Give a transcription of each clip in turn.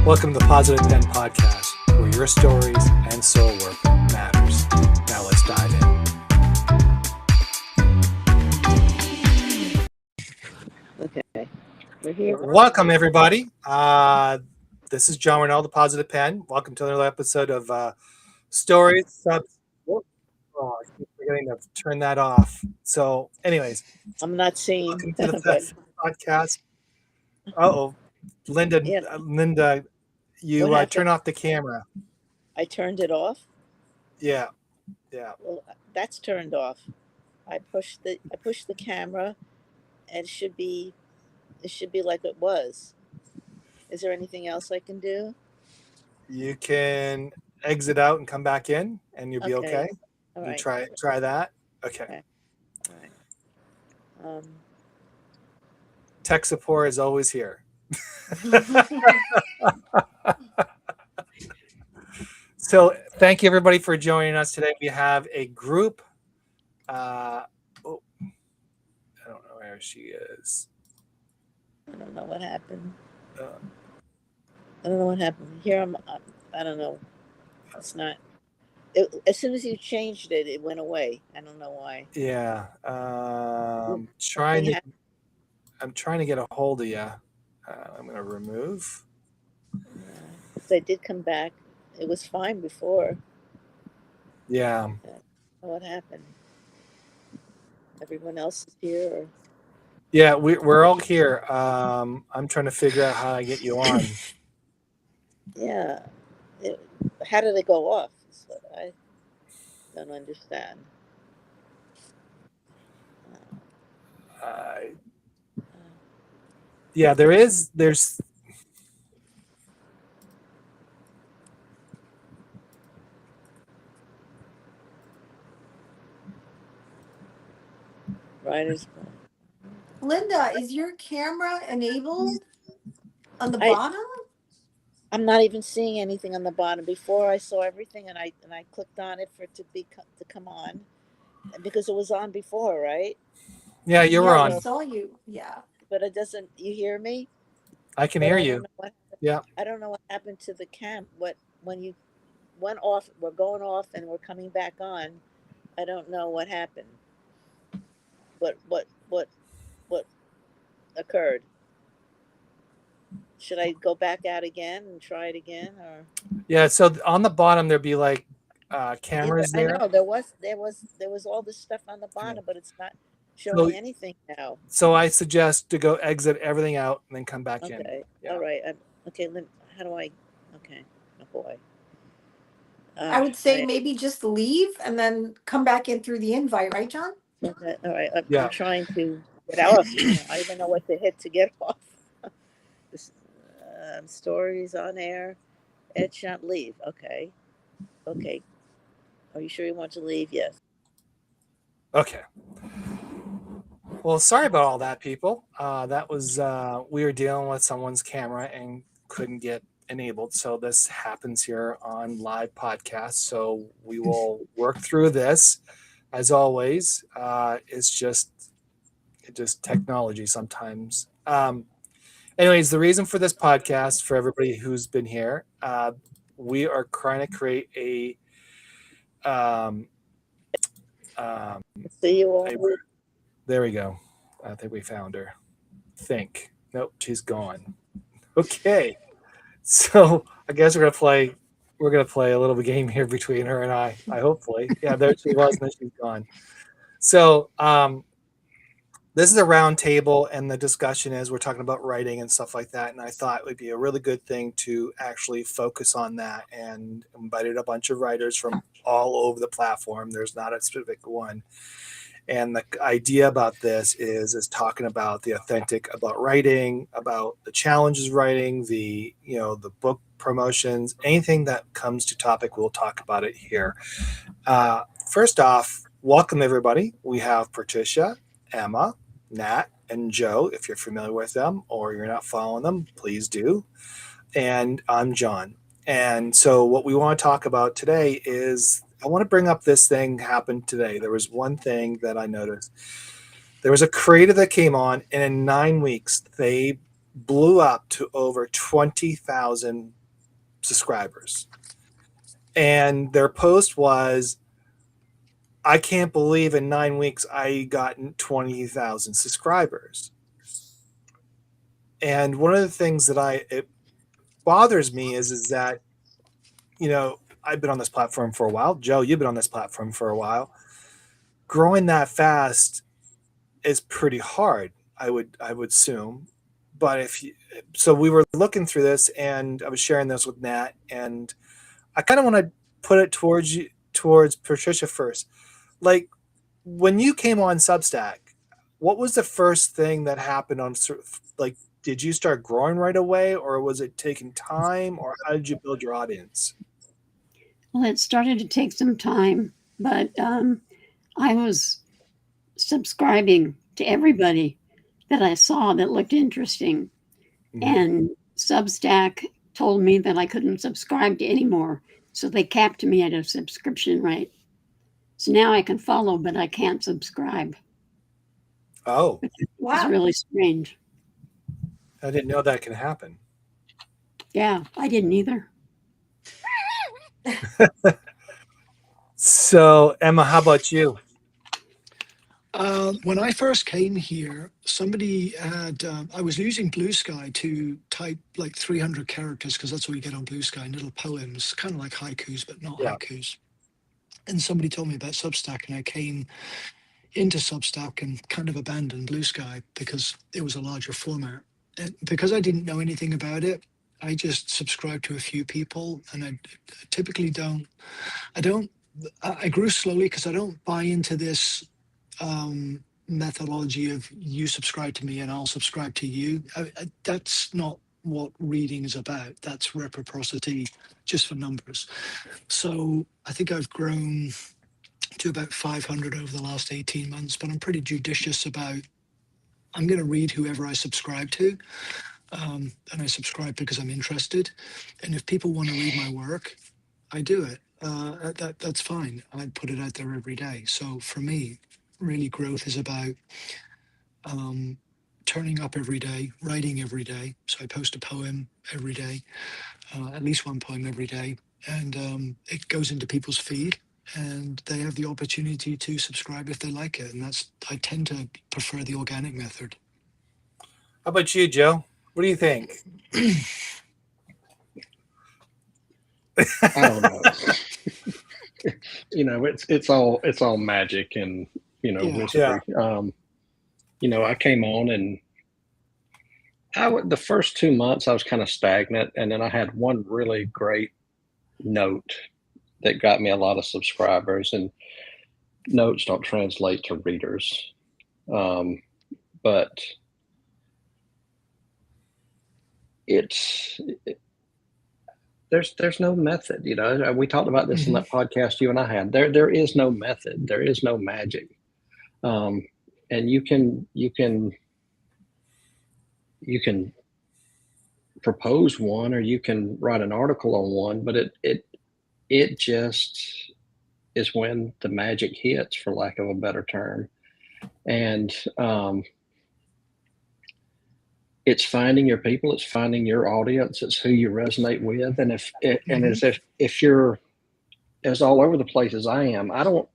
Welcome to the Positive Pen Podcast, where your stories and soul work matters. Now let's dive in. Okay, we're here. Welcome, everybody. This is John Reynolds, the Positive Pen. Welcome to another episode of Stories. I keep forgetting to turn that off. So, anyways, I'm not seeing. Welcome to the podcast. Linda. Yeah. Linda, you turn off the camera. I turned it off. Yeah. Well, that's turned off. I pushed the camera, and it should be like it was. Is there anything else I can do? You can exit out and come back in, and you'll be okay. All right. Try that. Okay. All right. Tech support is always here. So thank you, everybody, for joining us today. We have a group. I don't know where she is. I don't know what happened. I don't know what happened. Here I don't know. It's not. As soon as you changed it, it went away. I don't know why. Yeah. I'm trying to get a hold of you. I'm going to remove. I did come back. It was fine before. Yeah. What happened? Everyone else is here? Or? Yeah, we're all here. I'm trying to figure out how I get you on. Yeah. How did it go off? That's what I don't understand. Yeah, there's Writer's Linda, is your camera enabled on the bottom? I'm not even seeing anything on the bottom. Before I saw everything, and I clicked on it for it to come on, because it was on before, right? Yeah, you were on. I saw you. Yeah. But it doesn't. You hear me? I can hear you. Yeah. I don't know what happened to the cam. When you went off, we're going off and we're coming back on. I don't know what happened. What occurred? Should I go back out again and try it again, or? Yeah. So on the bottom there'd be like cameras there. I know there was all this stuff on the bottom, but it's not showing anything now. So I suggest to go exit everything out and then come back in. Okay. Yeah. All right. Okay. How do I? Okay. Oh boy. I would say maybe just leave and then come back in through the invite, right, John? Okay. All right. I'm trying to get out. I don't know what to hit to get off. Stories on air. Headshot leave. Okay. Are you sure you want to leave? Yes. Okay. Well, sorry about all that, people. That was we were dealing with someone's camera and couldn't get enabled. So this happens here on live podcast. So we will work through this. As always, it's just technology sometimes. Anyways, the reason for this podcast, for everybody who's been here, we are trying to create a there we go. I think we found her. Nope, she's gone. Okay. So I guess we're gonna play a little bit game here between her and I hopefully. Yeah, there she was, and then she's gone. So this is a round table, and the discussion is we're talking about writing and stuff like that. And I thought it would be a really good thing to actually focus on that, and invited a bunch of writers from all over the platform. There's not a specific one. And the idea about this is talking about the authentic about writing, about the challenges of writing, the book promotions, anything that comes to topic, we'll talk about it here. First off, welcome everybody. We have Patricia, Emma, Nat, and Joe. If you're familiar with them or you're not following them, please do. And I'm John. And so what we want to talk about today is I want to bring up this thing happened today. There was one thing that I noticed. There was a creator that came on, and in 9 weeks, they blew up to over 20,000 subscribers. And their post was, I can't believe in 9 weeks I gotten 20,000 subscribers. And one of the things that it bothers me is that, I've been on this platform for a while. Joe, you've been on this platform for a while. Growing that fast is pretty hard, I would assume. But so we were looking through this, and I was sharing this with Nat, and I kind of want to put it towards Patricia first. Like, when you came on Substack, what was the first thing that happened on, like, did you start growing right away, or was it taking time, or how did you build your audience? Well, it started to take some time, but I was subscribing to everybody that I saw that looked interesting. Mm-hmm. And Substack told me that I couldn't subscribe to anymore. So they capped me at a subscription rate. So now I can follow, but I can't subscribe. Oh, wow. It's really strange. I didn't know that can happen. Yeah, I didn't either. So, Emma, how about you? When I first came here, somebody had, I was using Blue Sky to type like 300 characters, because that's what you get on Blue Sky, little poems, kind of like haikus, but not haikus. And somebody told me about Substack, and I came into Substack and kind of abandoned Blue Sky because it was a larger format. And because I didn't know anything about it, I just subscribed to a few people, and I typically I grew slowly because I don't buy into this methodology of you subscribe to me and I'll subscribe to you. That's not what reading is about. That's reciprocity just for numbers. So I think I've grown to about 500 over the last 18 months, but I'm pretty judicious about, I'm going to read whoever I subscribe to. And I subscribe because I'm interested. And if people want to read my work, I do it. That's fine. I put it out there every day. So for me, really growth is about turning up every day, writing every day. So I post a poem every day, at least one poem every day. And it goes into people's feed, and they have the opportunity to subscribe if they like it. And I tend to prefer the organic method. How about you, Joe? What do you think? I don't know. It's all magic and whispery. Yeah. I came on, and the first 2 months I was kind of stagnant, and then I had one really great note that got me a lot of subscribers. And notes don't translate to readers, but there's no method. We talked about this in that podcast you and I had. There is no method. There is no magic. And you can propose one, or you can write an article on one, but it just is when the magic hits, for lack of a better term. And it's finding your people, it's finding your audience, it's who you resonate with. And if you're as all over the place as I am, I don't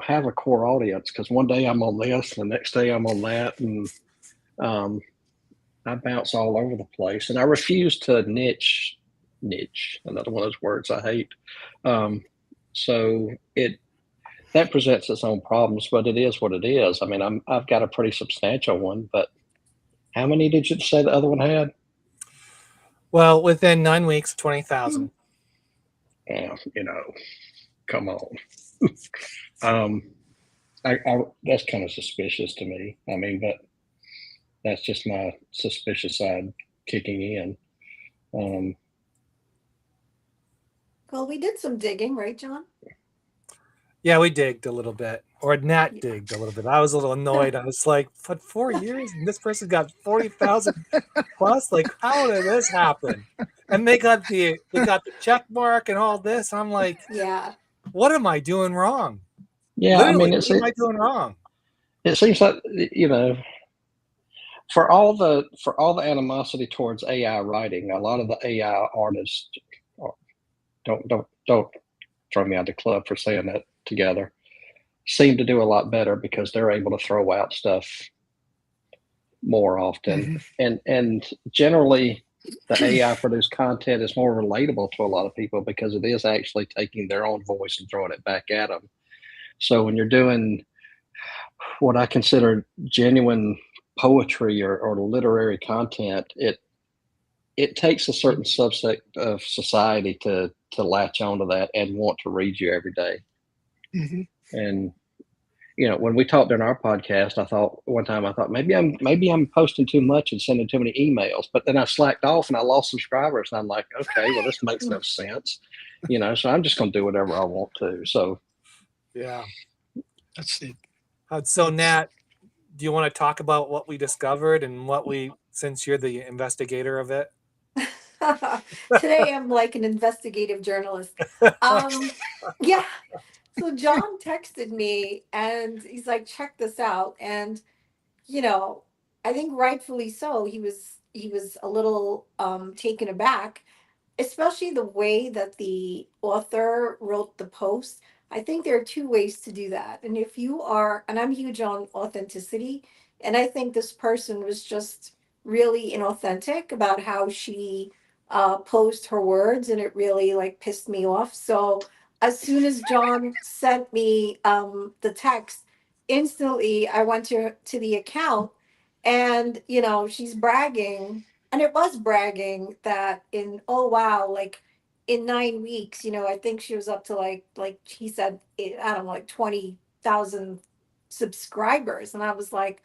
have a core audience, because one day I'm on this, the next day I'm on that, and I bounce all over the place. And I refuse to niche, another one of those words I hate. So that presents its own problems, but it is what it is. I mean, I've got a pretty substantial one, but how many did you say the other one had? Well, within 9 weeks, 20,000. Yeah, come on. That's kind of suspicious to me. I mean, but that's just my suspicious side kicking in. Well, we did some digging, right, John? Yeah, we digged a little bit, or Nat digged a little bit. I was a little annoyed. I was like, "But 4 years, and this person got 40,000 plus. Like, how did this happen?" And they got the check mark and all this. And I'm like, "Yeah, what am I doing wrong?" Yeah, literally, I mean, what am I doing wrong? It seems like for all the animosity towards AI writing, a lot of the AI artists don't throw me out of the club for saying that together, seem to do a lot better because they're able to throw out stuff more often. And generally the AI produced content is more relatable to a lot of people because it is actually taking their own voice and throwing it back at them. So when you're doing what I consider genuine poetry or literary content, it takes a certain subset of society to latch onto that and want to read you every day. And when we talked in our podcast, I thought maybe I'm posting too much and sending too many emails, but then I slacked off and I lost subscribers, and I'm like, okay, well, this makes no sense, so I'm just going to do whatever I want to. So yeah, that's it. So Nat, do you want to talk about what we discovered and since you're the investigator of it? Today I'm like an investigative journalist. Yeah. So John texted me and he's like, check this out. And, I think rightfully so. He was a little taken aback, especially the way that the author wrote the post. I think there are two ways to do that. And and I'm huge on authenticity, and I think this person was just really inauthentic about how she posed her words, and it really like pissed me off. So as soon as John sent me the text, instantly I went to the account, and she's bragging, and it was bragging that oh wow, like in 9 weeks, I think she was up to like he said, I don't know, like 20,000 subscribers. And I was like,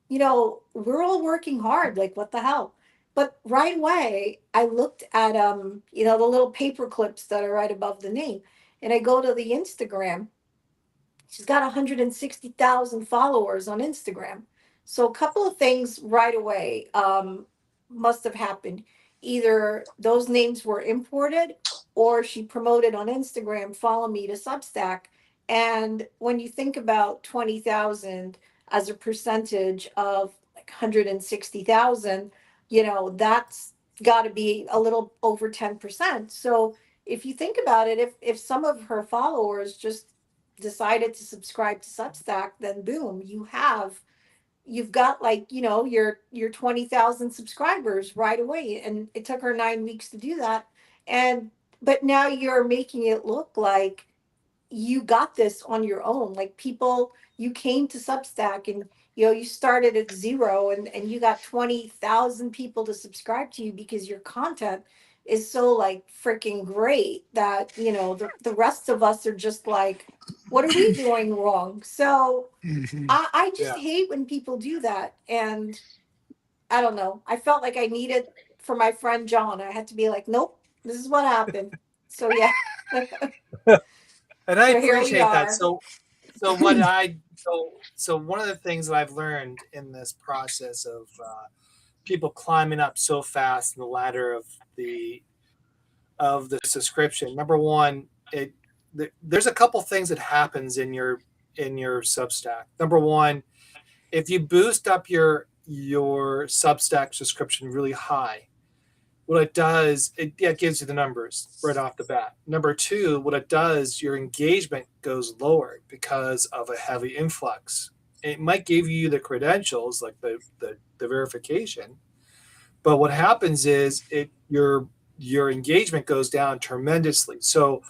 we're all working hard, like what the hell. But right away I looked at the little paper clips that are right above the name, and I go to the Instagram. She's got 160,000 followers on Instagram. So a couple of things right away must have happened. Either those names were imported, or she promoted on Instagram, follow me to Substack. And when you think about 20,000 as a percentage of like 160,000, that's got to be a little over 10%. So if you think about it, if some of her followers just decided to subscribe to Substack, then boom, you've got like, your 20,000 subscribers right away. And it took her 9 weeks to do that. And but now you're making it look like you got this on your own. Like, you came to Substack, and you started at zero, and you got 20,000 people to subscribe to you because your content is so like freaking great that the rest of us are just like, what are we doing wrong? So I just hate when people do that. And I don't know, I felt like I needed, for my friend John, I had to be like, nope, this is what happened. So yeah. And I So here we appreciate that. are. So one of the things that I've learned in this process of people climbing up so fast in the ladder of the subscription. Number one, there's a couple things that happens in your Substack. Number one, if you boost up your Substack subscription really high, what it does, it gives you the numbers right off the bat. Number two, what it does, your engagement goes lower because of a heavy influx. It might give you the credentials, like the verification, but what happens is your engagement goes down tremendously. So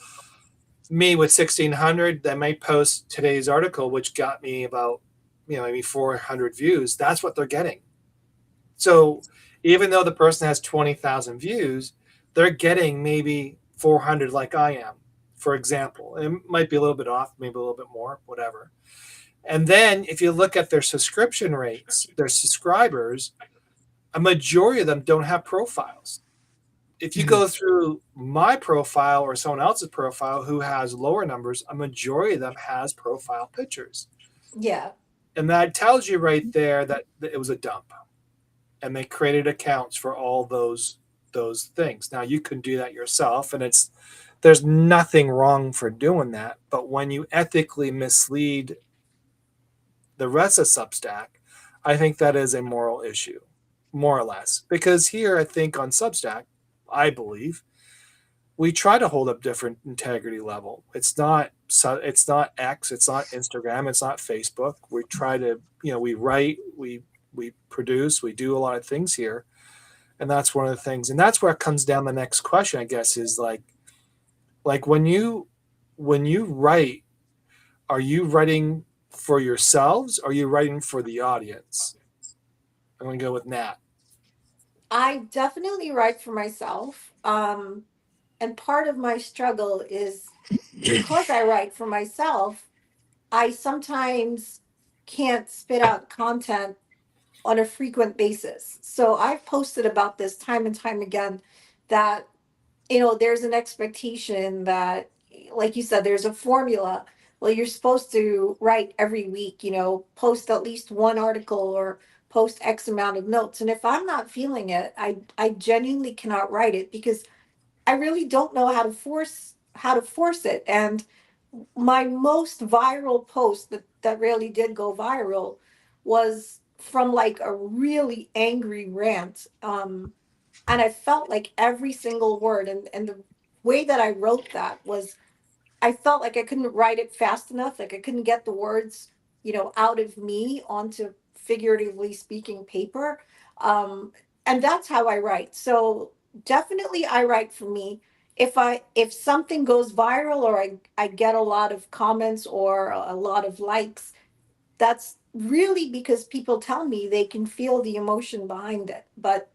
me with 1,600, that may post today's article, which got me about maybe 400 views. That's what they're getting. So even though the person has 20,000 views, they're getting maybe 400 like I am, for example. It might be a little bit off, maybe a little bit more, whatever. And then if you look at their subscription rates, their subscribers, a majority of them don't have profiles. If you go through my profile or someone else's profile who has lower numbers, a majority of them has profile pictures. Yeah. And that tells you right there that it was a dump. And they created accounts for all those things. Now you can do that yourself, and there's nothing wrong for doing that. But when you ethically mislead the rest of Substack, I think that is a moral issue, more or less. Because here, I think on Substack, I believe, we try to hold up different integrity level. It's not X, it's not Instagram, it's not Facebook. We try to, we write, we produce, we do a lot of things here. And that's one of the things. And that's where it comes down. The next question, I guess, is like when you write, are you writing for yourselves? Or are you writing for the audience? I'm going to go with Nat. I definitely write for myself. And part of my struggle is because I write for myself, I sometimes can't spit out content on a frequent basis. So I've posted about this time and time again that, there's an expectation that, like you said, there's a formula. Well, you're supposed to write every week, post at least one article or post X amount of notes. And if I'm not feeling it, I genuinely cannot write it because I really don't know how to force it. And my most viral post that really did go viral was from like a really angry rant. And I felt like every single word, and the way that I wrote that was I felt like I couldn't write it fast enough. Like I couldn't get the words, out of me onto figuratively speaking paper. Um, and that's how I write. So definitely I write for me. If something goes viral or I get a lot of comments or a lot of likes, that's really because people tell me they can feel the emotion behind it. But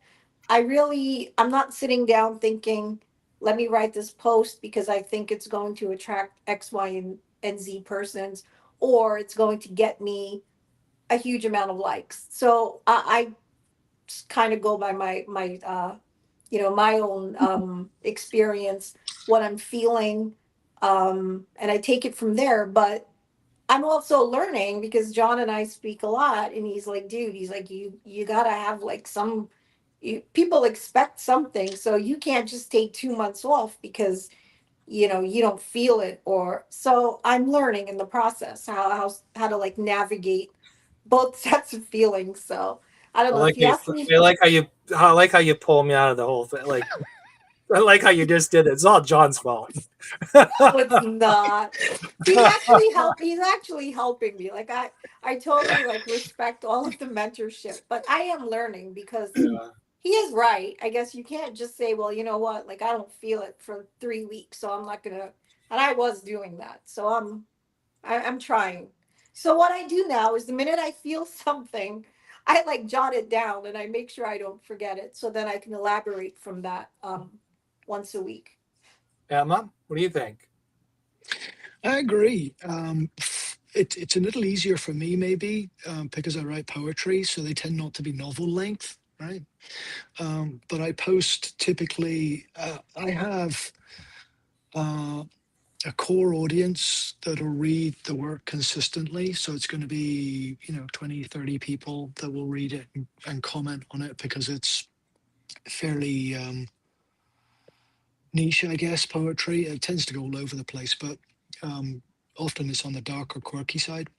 I'm not sitting down thinking, let me write this post because I think it's going to attract X, Y, and Z persons, or it's going to get me a huge amount of likes. So I kind of go by my own experience, what I'm feeling, and I take it from there. But I'm also learning because John and I speak a lot, and he's like, dude, he's like, you gotta have like people expect something, so you can't just take 2 months off because you don't feel it. Or so I'm learning in the process how to like navigate both sets of feelings. So I don't I know like if you you. ask me. I like how you pull me out of the whole thing. Like I like how you just did it. It's all John's fault. No, it's not. He's actually helping me. Like I totally like respect all of the mentorship, but I am learning because Yeah. he is right. I guess you can't just say, well, you know what, like I don't feel it for 3 weeks, so I'm not gonna. And I was doing that, so I'm trying. So what I do now is the minute I feel something, I like jot it down and I make sure I don't forget it, so then I can elaborate from that once a week. Emma, what do you think? I agree. It's a little easier for me, maybe, because I write poetry, so they tend not to be novel length, right? But I post typically, I have a core audience that'll read the work consistently. So it's going to be, 20, 30 people that will read it and comment on it because it's fairly niche, I guess, poetry. It tends to go all over the place, but often it's on the darker, quirky side.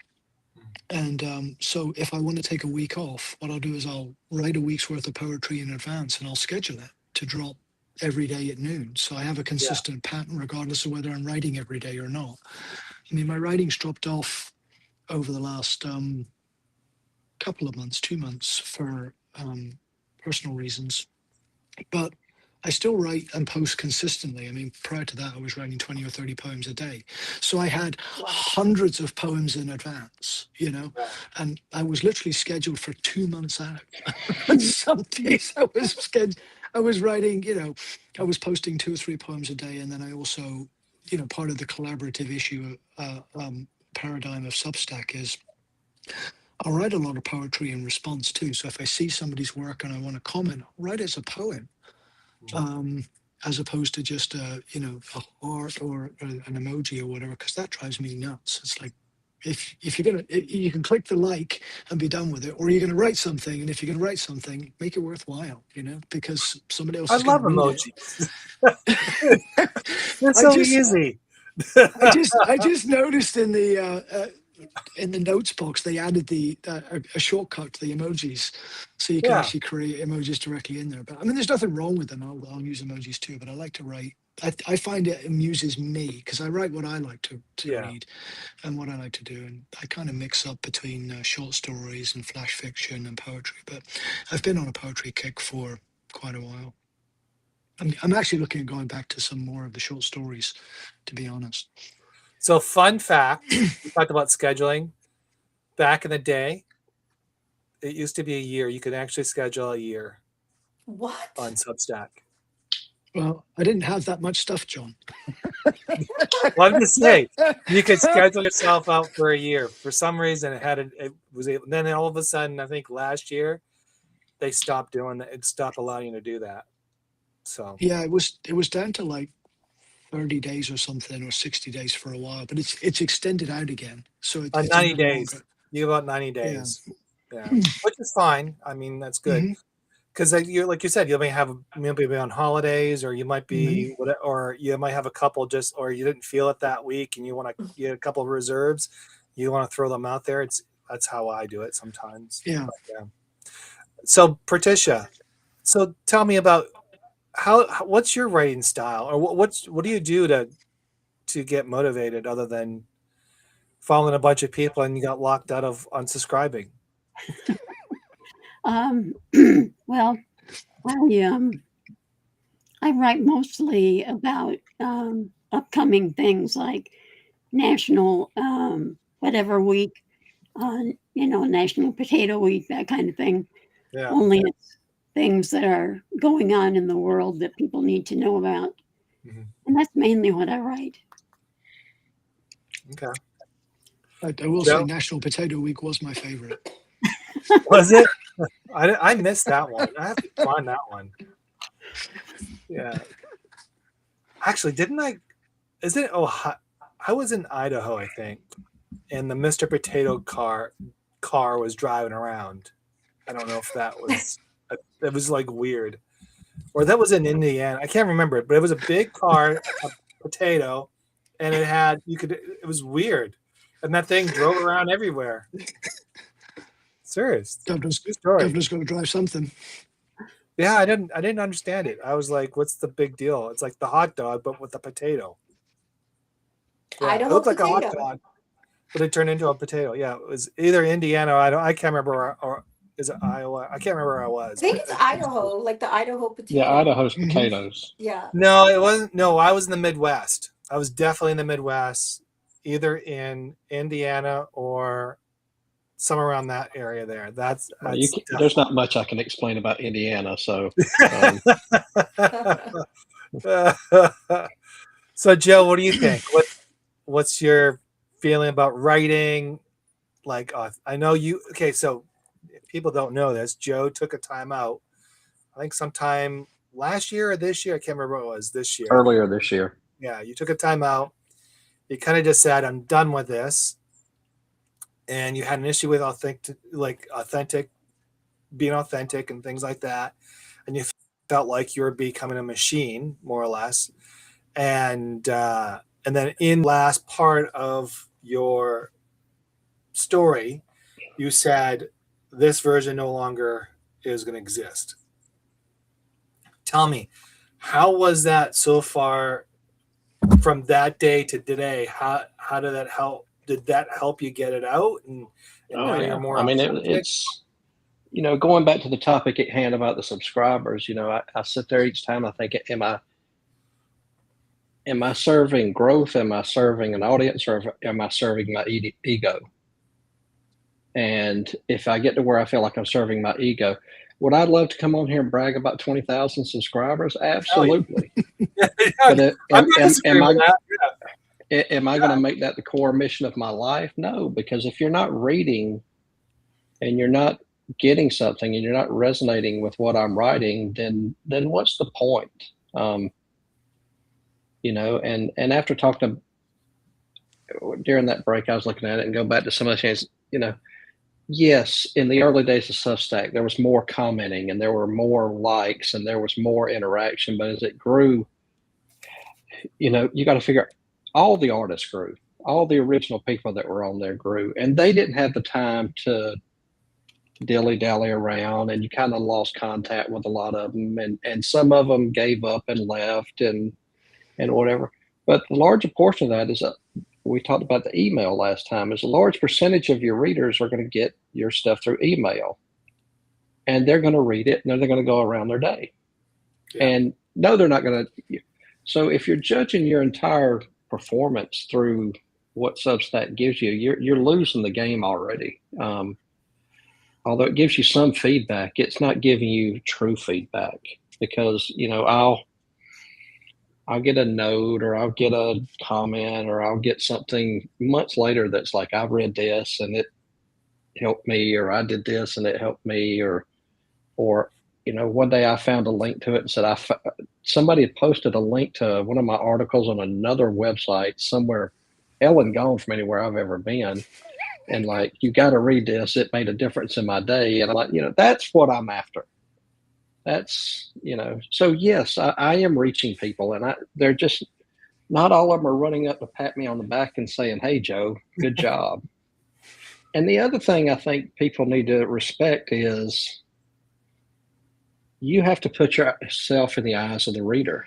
And so if I want to take a week off, what I'll do is I'll write a week's worth of poetry in advance and I'll schedule it to drop every day at noon. So I have a Yeah. consistent pattern regardless of whether I'm writing every day or not. I mean, my writing's dropped off over the last couple of months, 2 months for personal reasons. But I still write and post consistently. I mean, prior to that, I was writing 20 or 30 poems a day. So I had Wow. hundreds of poems in advance, Yeah. and I was literally scheduled for 2 months out. And some days I was writing, I was posting 2 or 3 poems a day. And then I also, part of the collaborative issue paradigm of Substack is I'll write a lot of poetry in response too. So if I see somebody's work and I want to comment, I'll write it as a poem, um, as opposed to just a heart or an emoji or whatever, because that drives me nuts. It's like if you're gonna you can click the like and be done with it, or you're gonna write something, and if you're gonna write something, make it worthwhile, because somebody else I is gonna love read it. emojis. They're I so just easy. I just noticed in the in the notes box, they added a shortcut to the emojis, so you can Yeah. actually create emojis directly in there. But I mean, there's nothing wrong with them. I'll use emojis too, but I like to write. I find it amuses me because I write what I like to Yeah. read and what I like to do, and I kind of mix up between short stories and flash fiction and poetry. But I've been on a poetry kick for quite a while. I'm actually looking at going back to some more of the short stories, to be honest. So fun fact, we talked about scheduling. Back in the day, it used to be a year. You could actually schedule a year What? on Substack. Well, I didn't have that much stuff, John. Well, I'm just saying, you could schedule yourself out for a year. For some reason, it was able, then all of a sudden, I think last year, they stopped doing that. It stopped allowing you to do that. So Yeah, it was down to like 30 days or something, or 60 days for a while, but it's extended out again. So it's 90 even days. longer. You have about 90 days. Yeah, which is fine. I mean, that's good. Mhm. Because you, like you said, you may have maybe be on holidays, or you might be, or you might have a couple just, or you didn't feel it that week, and you want to get a couple of reserves. You want to throw them out there. That's how I do it sometimes. Yeah. But, yeah. So, Patricia, so tell me about what's your writing style, or what do you do to get motivated other than following a bunch of people and you got locked out of unsubscribing? Well, I write mostly about upcoming things like National whatever week, National Potato Week, that kind of thing. Yeah. Only it's things that are going on in the world that people need to know about. Mhm. And that's mainly what I write. Okay. I will Joe? say National Potato Week was my favorite. Was it? I missed that one. I have to find that one. Yeah. Actually, didn't I? Is it Ohio? I was in Idaho, I think, and the Mr. Potato car was driving around. I don't know if that was. It was like weird, or that was in Indiana. I can't remember it, but it was a big car, a potato, and it was weird, and that thing drove around everywhere. Serious. Governor's True story. got to drive something. Yeah, I didn't understand it. I was like, "What's the big deal?" It's like the hot dog, but with the potato. Yeah, it Idaho looked like a hot potato. dog, but it turned into a potato. Yeah, it was either Indiana or I can't remember, or is it Iowa? I can't remember where I was. I think it's Idaho, like the Idaho potato. Yeah, Idaho's potatoes. Yeah. No, it wasn't. No, I was in the Midwest. I was definitely in the Midwest, either in Indiana or somewhere around that area there. That's There's not much I can explain about Indiana, so. So, Joe, what do you think? What's your feeling about writing? Like, I know you. Okay, so if people don't know this, Joe took a time out. I think sometime last year or this year. I can't remember what it was. This year. Earlier this year. Yeah, you took a time out. You kind of just said, "I'm done with this," and you had an issue with being authentic and things like that, and you felt like you were becoming a machine, more or less. And then in the last part of your story, you said this version no longer is going to exist. Tell me, how was that so far from that day to today? How did that help? Did that help you get it out? And now you're more. I mean, it's going back to the topic at hand about the subscribers. I sit there each time. I think, am I serving growth? Am I serving an audience, or am I serving my ego? And if I get to where I feel like I'm serving my ego, would I love to come on here and brag about 20,000 subscribers? Absolutely. But am I going to make that the core mission of my life? No, because if you're not reading and you're not getting something and you're not resonating with what I'm writing, then what's the point? And after talking during that break, I was looking at it and go back to some of the things, yes, in the early days of Substack, there was more commenting and there were more likes and there was more interaction. But as it grew, you got to figure all the artists grew. all the original people that were on there grew, and they didn't have the time to dilly-dally around, and you kind of lost contact with a lot of them, and some of them gave up and left and whatever. But the larger portion of that is we talked about the email last time, is a large percentage of your readers are going to get your stuff through email, and they're going to read it, and then they're going to go around their day. Yeah. And no, they're not going to. So if you're judging your entire performance through what Substack gives you, you're losing the game already. Although it gives you some feedback, it's not giving you true feedback, because, you know, I'll get a note, or I'll get a comment, or I'll get something months later that's like, I read this and it helped me, or I did this and it helped me, or you know, one day I found a link to it and said, somebody had posted a link to one of my articles on another website somewhere, hell and gone from anywhere I've ever been. And like, you got to read this. It made a difference in my day. And I'm like, you know, that's what I'm after. That's, you know, so yes, I am reaching people, and they're just, not all of them are running up to pat me on the back and saying, hey, Joe, good job. And the other thing I think people need to respect is, you have to put yourself in the eyes of the reader.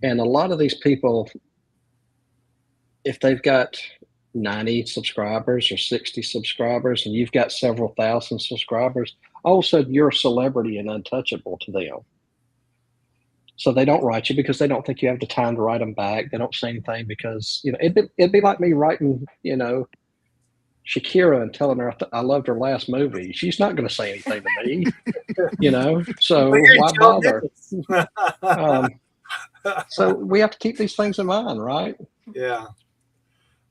And a lot of these people, if they've got 90 subscribers or 60 subscribers, and you've got several thousand subscribers, all of a sudden you're a celebrity and untouchable to them. So they don't write you because they don't think you have the time to write them back. They don't say anything because, you know, it'd be like me writing, you know, Shakira and telling her I loved her last movie. She's not going to say anything to me, you know, so why bother? So we have to keep these things in mind, right? Yeah,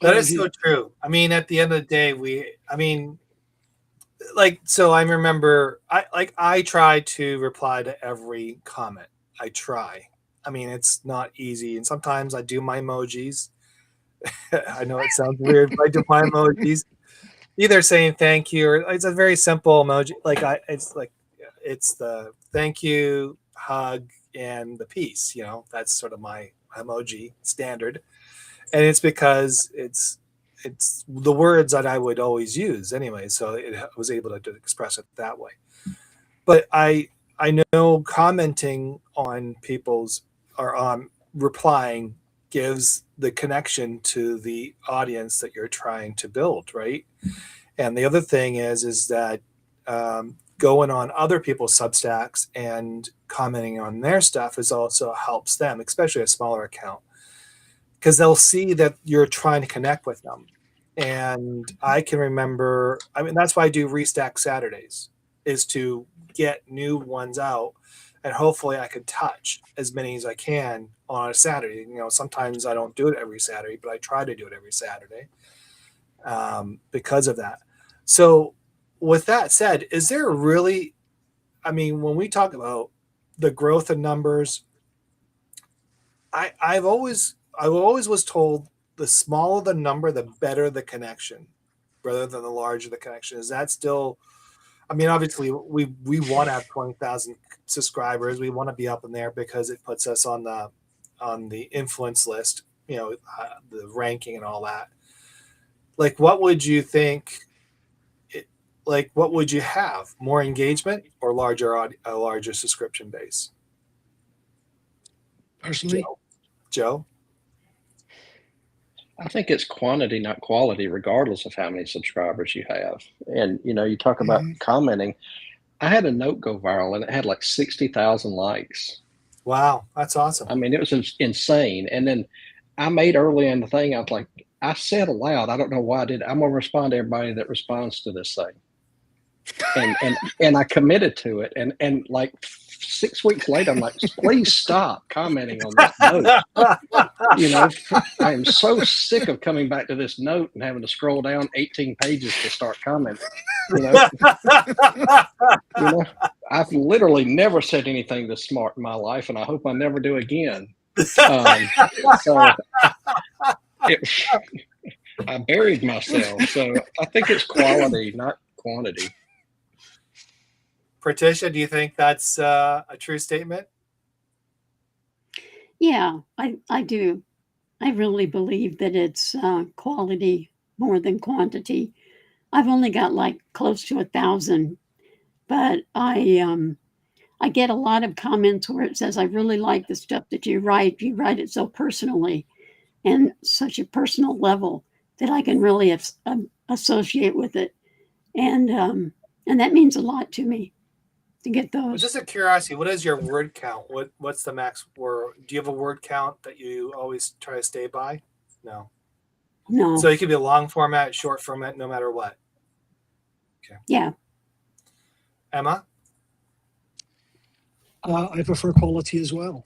that is so true. I mean, at the end of the day, so I remember I try to reply to every comment. I try. I mean, it's not easy, and sometimes I do my emojis. I know it sounds weird, but I do my emojis, either saying thank you, or it's a very simple emoji. It's the thank you, hug, and the peace. You know, that's sort of my emoji standard, and it's because it's the words that I would always use anyway. So I was able to express it that way. But I know commenting on people's, or replying, gives the connection to the audience that you're trying to build, right? And the other thing is that going on other people's Substacks and commenting on their stuff is also helps them, especially a smaller account, because they'll see that you're trying to connect with them. And I can remember, I mean, that's why I do Restack Saturdays, is to get new ones out, and hopefully I could touch as many as I can on a Saturday. You know, sometimes I don't do it every Saturday, but I try to do it every Saturday because of that. So with that said, is there really, I mean, when we talk about the growth in numbers, I always was told the smaller the number, the better the connection, rather than the larger the connection. Is that still? I mean, obviously, we want to have 20,000 subscribers. We want to be up in there because it puts us on the influence list. You know, the ranking and all that. Like, what would you think? Like, what would you have? More engagement or a larger subscription base? Personally, Joe? I think it's quantity, not quality, regardless of how many subscribers you have. And, you know, you talk about commenting. I had a note go viral and it had like 60,000 likes. Wow, that's awesome. I mean, it was insane. And then I made early in the thing, I was like, I said aloud, I don't know why I did. I'm going to respond to everybody that responds to this thing. And I committed to it. And like 6 weeks later, I'm like, please stop commenting on this note. You know, I am so sick of coming back to this note and having to scroll down 18 pages to start commenting. You know, I've literally never said anything this smart in my life, and I hope I never do again. So I buried myself. So I think it's quality, not quantity. Patricia, do you think that's a true statement? Yeah, I do. I really believe that it's quality more than quantity. I've only got like close to 1,000, but I get a lot of comments where it says, "I really like the stuff that you write. You write it so personally and such a personal level that I can really associate with it," and um, and that means a lot to me to get Well, those. just a curiosity, what is your word count? What's the max word? Do you have a word count that you always try to stay by? No. No, So it could be a long format, short format, no matter what. Okay. yeah, Emma? I prefer quality as well.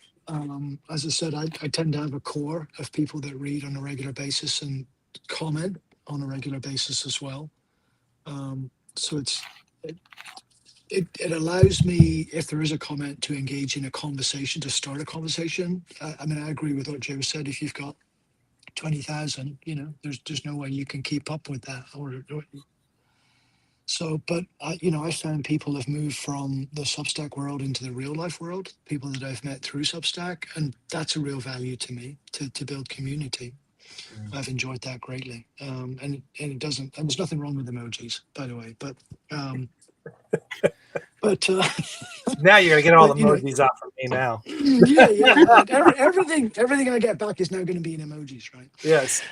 As I said, I tend to have a core of people that read on a regular basis and comment on a regular basis as well. So it, it allows me, if there is a comment, to engage in a conversation, to start a conversation. I mean, I agree with what Joe said. If you've got 20,000, there's no way you can keep up with that. So, but I found people have moved from the Substack world into the real life world, people that I've met through Substack, and that's a real value to me to build community. I've enjoyed that greatly, and it doesn't. And there's nothing wrong with emojis, by the way, um, but Now you're gonna get all but the emojis off from me now. yeah. And everything I get back is now going to be in emojis, right? Yes.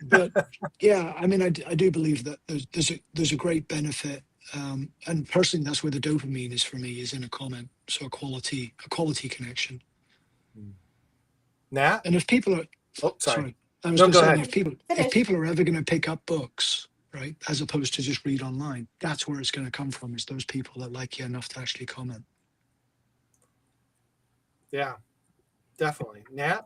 But yeah, I mean, I do believe that there's a great benefit, and personally, that's where the dopamine is for me, is in a comment. So a quality connection. Nat? And if people are, Oh, sorry. sorry, I was No, going to go say, and ahead. if Finish. people are ever going to pick up books, right, as opposed to just read online, that's where it's going to come from. Is those people that like you enough to actually comment. Yeah, definitely. Nat?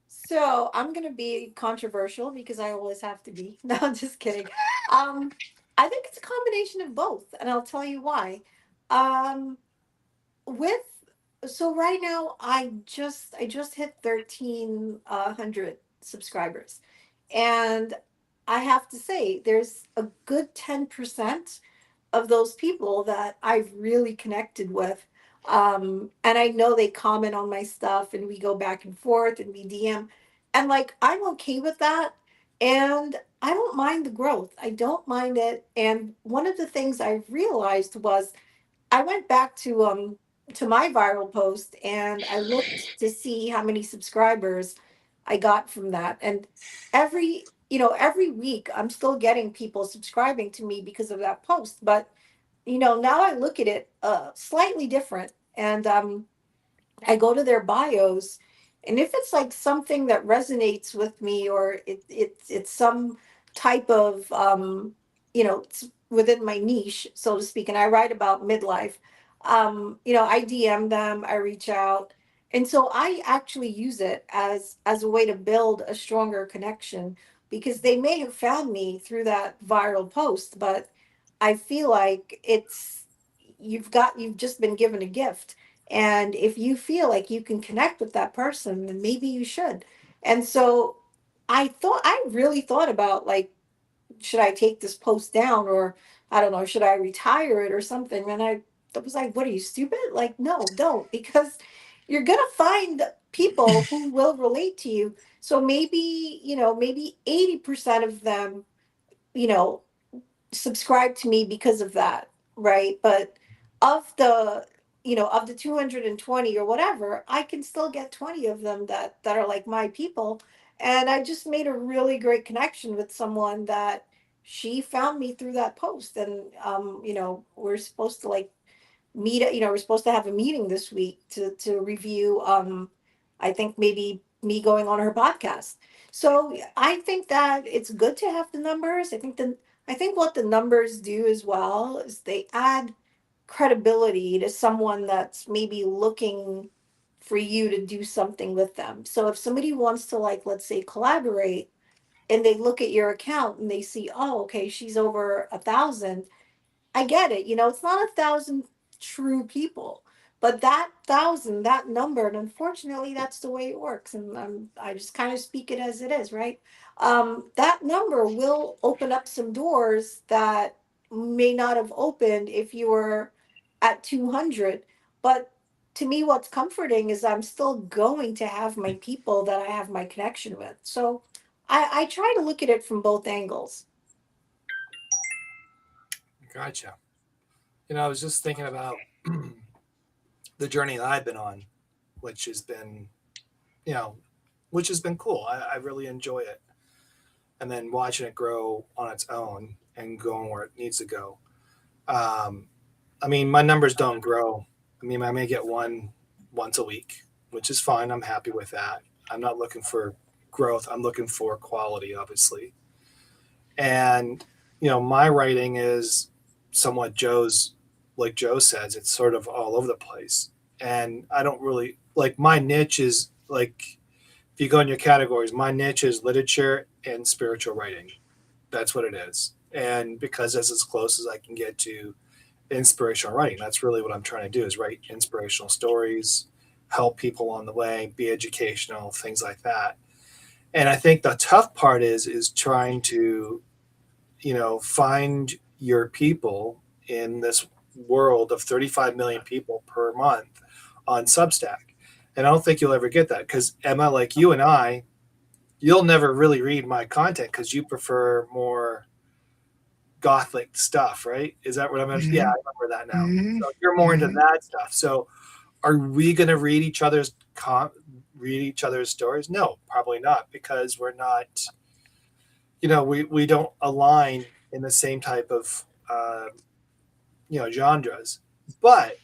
So I'm gonna be controversial because I always have to be. No, I'm just kidding. Um, I think it's a combination of both, and I'll tell you why. Um, with so right now I just hit 1,300 subscribers, and I have to say there's a good 10% of those people that I've really connected with. And I know they comment on my stuff and we go back and forth and we DM. And like, I'm okay with that. And I don't mind the growth. I don't mind it. And one of the things I realized was I went back to my viral post and I looked to see how many subscribers I got from that. And every week I'm still getting people subscribing to me because of that post. But now I look at it slightly different, and I go to their bios, and if it's like something that resonates with me, or it's some type of it's within my niche, so to speak, and I write about midlife, I DM them, I reach out, and so I actually use it as a way to build a stronger connection, because they may have found me through that viral post, but I feel like you've just been given a gift, and if you feel like you can connect with that person, then maybe you should. And so I really thought about, like, should I take this post down, or I don't know, should I retire it or something? And I was like, what, are you stupid? Like, no, don't, because you're gonna find people who will relate to you. So maybe 80% of them, you know, subscribe to me because of that, right? But of the 220 or whatever, I can still get 20 of them that are like my people. And I just made a really great connection with someone that she found me through that post. And we're supposed to like we're supposed to have a meeting this week to review, I think maybe me going on her podcast. So I think that it's good to have the numbers. I think what the numbers do as well is they add credibility to someone that's maybe looking for you to do something with them. So if somebody wants to, like, let's say, collaborate, and they look at your account and they see, oh, okay, she's over 1,000. I get it. It's not 1,000 true people, but that thousand, that number, and unfortunately, that's the way it works. And I just kind of speak it as it is, right? That number will open up some doors that may not have opened if you were at 200. But to me, what's comforting is I'm still going to have my people that I have my connection with. So I try to look at it from both angles. Gotcha. I was just thinking about the journey that I've been on, which has been, you know, which has been cool. I really enjoy it. And then watching it grow on its own and going where it needs to go. Um, I mean, my numbers don't grow. I mean, I may get one once a week, which is fine. I'm happy with that. I'm not looking for growth. I'm looking for quality, obviously. And, my writing is somewhat like Joe says, it's sort of all over the place. And I don't really like my niche is like, if you go in your categories, my niche is literature and spiritual writing. That's what it is. And because that's as close as I can get to inspirational writing, that's really what I'm trying to do is write inspirational stories, help people on the way, be educational, things like that. And I think the tough part is trying to, find your people in this world of 35 million people per month on Substack. And I don't think you'll ever get that because Emma, like you and I, you'll never really read my content because you prefer more gothic stuff, right? Is that what I'm? Yeah, I remember that now. So you're more into that stuff. So are we going to read each other's stories? No, probably not, because we're not. We don't align in the same type of genres. But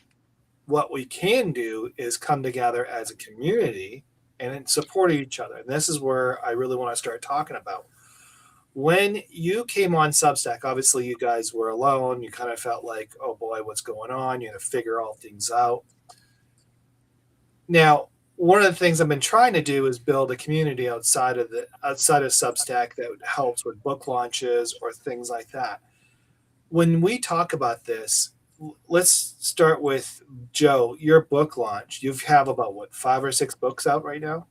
what we can do is come together as a community and support each other. And this is where I really want to start talking about. When you came on Substack, obviously you guys were alone. You kind of felt like, oh boy, what's going on? You had to figure all things out. Now, one of the things I've been trying to do is build a community outside of Substack that helps with book launches or things like that. When we talk about this, let's start with Joe. Your book launch. You have about 5 or 6 books out right now?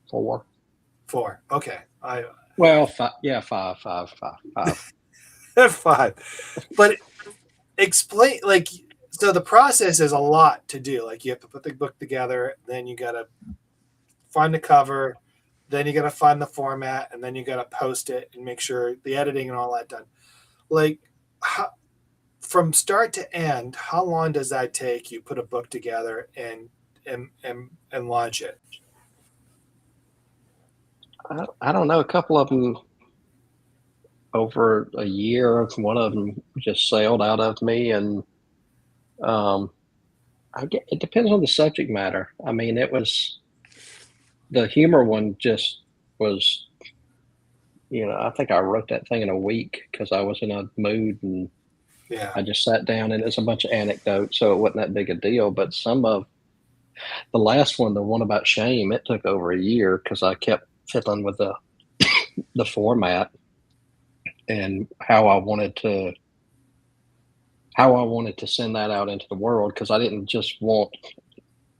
4. 4. Okay. Well, 5. Yeah, 5. 5. But explain, so the process is a lot to do. Like you have to put the book together, then you got to find the cover, then you got to find the format, and then you got to post it and make sure the editing and all that done. From start to end, how long does that take? You put a book together and launch it. I don't know. A couple of them over a year. One of them just sailed out of me, and it depends on the subject matter. I mean, it was the humor one. Just was, I think I wrote that thing in a week because I was in a mood, and I just sat down, and it's a bunch of anecdotes, so it wasn't that big a deal. But some of the last one, the one about shame, it took over a year because I kept fiddling with the format and how I wanted to send that out into the world, because I didn't just want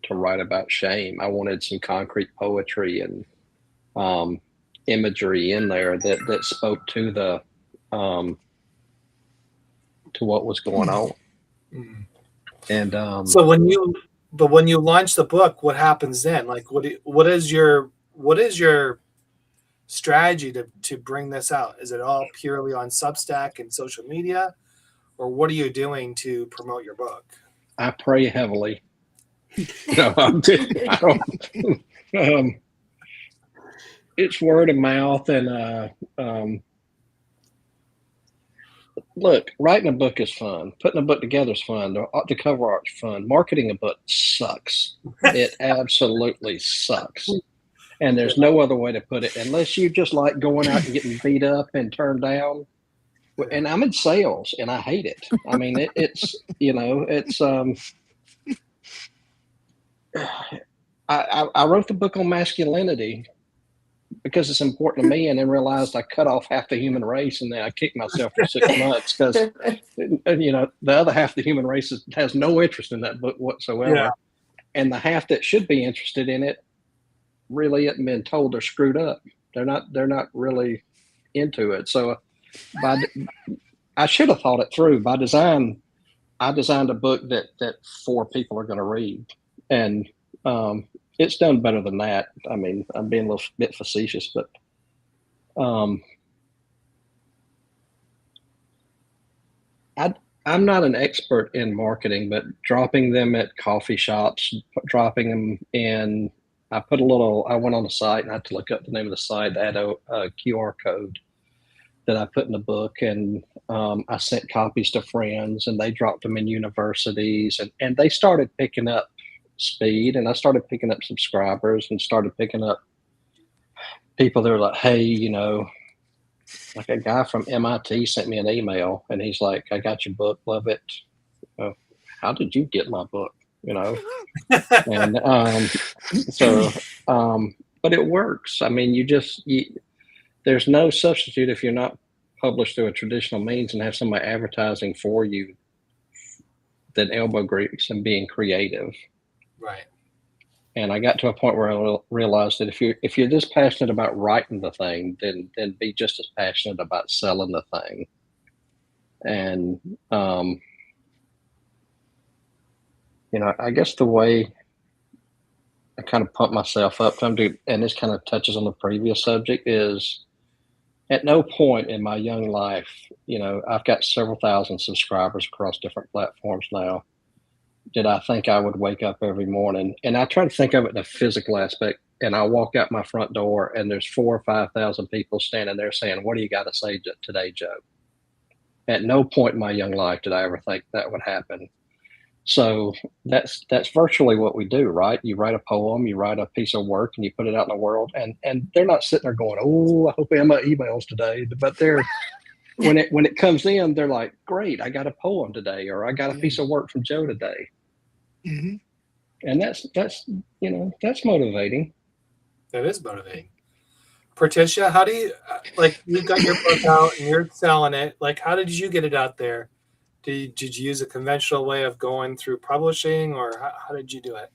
to write about shame. I wanted some concrete poetry and imagery in there that spoke to the to what was going on. And so when you launch the book, what happens then? Like what is your strategy to bring this out? Is it all purely on Substack and social media, or what are you doing to promote your book? I pray heavily. No, I don't. It's word of mouth, and look, writing a book is fun. Putting a book together is fun. The cover art's fun. Marketing a book sucks. It absolutely sucks. And there's no other way to put it, unless you just like going out and getting beat up and turned down. And I'm in sales, and I hate it. I mean, it's I wrote the book on masculinity because it's important to me, and then realized I cut off half the human race, and then I kicked myself for 6 months because the other half of the human race has no interest in that book whatsoever, and the half that should be interested in it really hadn't been told they're screwed up. They're not really into it. So I should have thought it through. By design, I designed a book that 4 people are going to read, and it's done better than that. I mean, I'm being a little bit facetious, but I'm not an expert in marketing, but dropping them at coffee shops, dropping them in. I went on the site and I had to look up the name of the site that had a QR code that I put in the book, and I sent copies to friends, and they dropped them in universities, and they started picking up speed, and I started picking up subscribers, and started picking up people that were like, hey, like a guy from MIT sent me an email, and he's like, I got your book, love it. How did you get my book? And but it works. I mean, there's no substitute if you're not published through a traditional means and have somebody advertising for you than elbow grease and being creative. Right. And I got to a point where I realized that if you're this passionate about writing the thing, then be just as passionate about selling the thing. And I guess the way I kind of pump myself up, and this kind of touches on the previous subject, is at no point in my young life, I've got several thousand subscribers across different platforms now, did I think I would wake up every morning. And I try to think of it in a physical aspect, and I walk out my front door and there's 4,000 or 5,000 people standing there saying, what do you got to say today, Joe? At no point in my young life did I ever think that would happen. So that's virtually what we do, right? You write a poem, you write a piece of work, and you put it out in the world, and they're not sitting there going, oh, I hope I have my emails today. But they're when it comes in, they're like, great, I got a poem today, or I got a piece of work from Joe today. Mm-hmm. And that's motivating. That is motivating. Patricia, how do you you got your book out and you're selling it? Like, how did you get it out there? Did you use a conventional way of going through publishing, or how did you do it?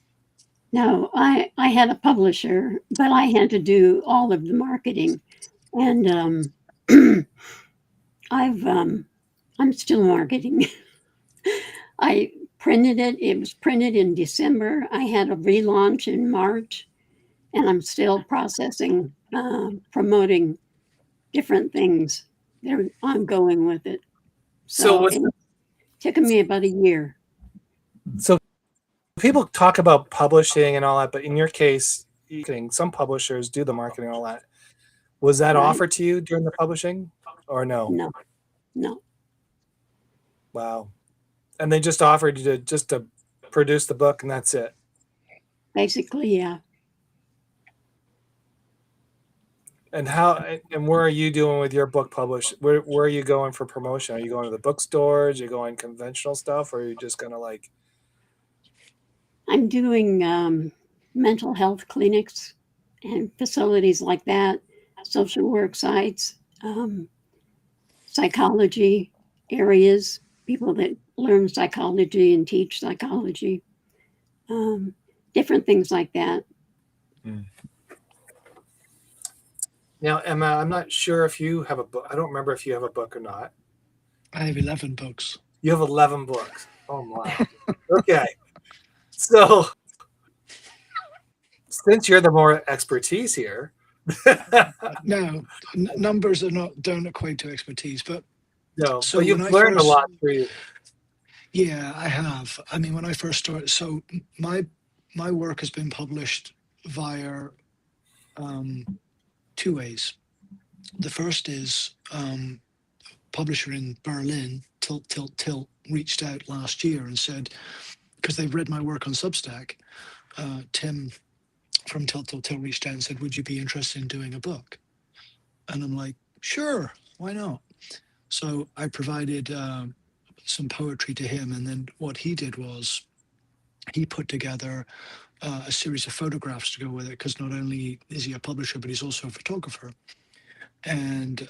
No, I had a publisher, but I had to do all of the marketing, and I'm still marketing. I printed it. It was printed in December. I had a relaunch in March, and I'm still processing, promoting different things. They're ongoing with it. So it's taken me about a year. So people talk about publishing and all that, but in your case, some publishers do the marketing and all that. Was that offered to you during the publishing, or no? No. Wow. And they just offered you to produce the book, and that's it. Basically, yeah. And where are you doing with your book published? Where are you going for promotion? Are you going to the bookstores? Are you going conventional stuff, or are you just gonna I'm doing mental health clinics and facilities like that, social work sites, psychology areas, people that learn psychology and teach psychology, different things like that. Now, Emma, I'm not sure if you have a book. I don't remember if you have a book or not. I have 11 books. You have 11 books. Oh my. Okay. So since you're the more expertise here. No, numbers don't equate to expertise, but no. So you've learned a lot through you. Yeah, I have. I mean, when I first started, so my work has been published via 2 ways. The first is publisher in Berlin, Tilt, reached out last year and said, because they've read my work on Substack, Tim from Tilt reached out and said, would you be interested in doing a book? And I'm like, sure, why not? So I provided some poetry to him, and then what he did was he put together a series of photographs to go with it, because not only is he a publisher, but he's also a photographer. And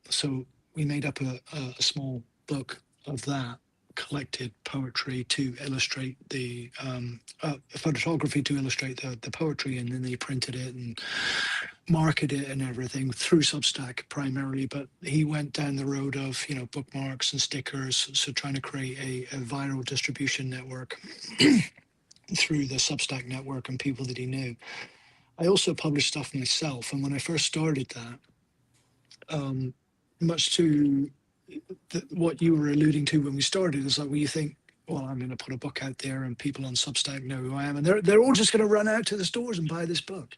so we made up a small book of that, collected poetry to illustrate photography to illustrate the poetry, and then they printed it and market it and everything through Substack primarily, but he went down the road of, bookmarks and stickers. So trying to create a viral distribution network through the Substack network and people that he knew. I also published stuff myself. And when I first started that, much to what you were alluding to when we started, is like, well, you think, well, I'm going to put a book out there and people on Substack know who I am, and they're all just going to run out to the stores and buy this book.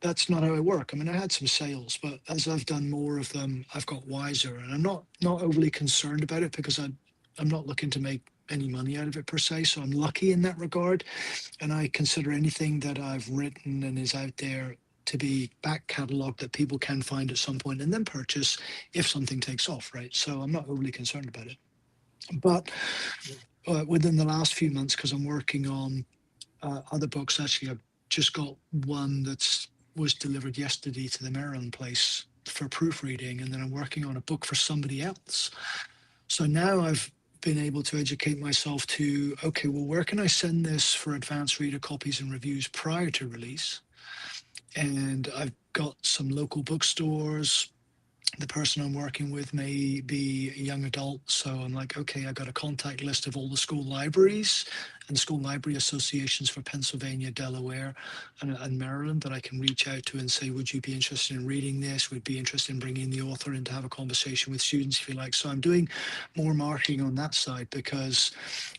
That's not how I work. I mean, I had some sales, but as I've done more of them, I've got wiser, and I'm not overly concerned about it because I'm not looking to make any money out of it per se. So I'm lucky in that regard, and I consider anything that I've written and is out there to be back catalogue that people can find at some point and then purchase if something takes off, right? So I'm not overly concerned about it. But within the last few months, because I'm working on other books, actually, I've just got one that was delivered yesterday to the Maryland place for proofreading, and then I'm working on a book for somebody else. So now I've been able to educate myself to, okay, well, where can I send this for advanced reader copies and reviews prior to release? And I've got some local bookstores. The person I'm working with may be a young adult. So I'm like, okay, I got a contact list of all the school libraries and school library associations for Pennsylvania, Delaware, and Maryland that I can reach out to and say, would you be interested in reading this? Would be interested in bringing the author in to have a conversation with students if you like. So I'm doing more marketing on that side, because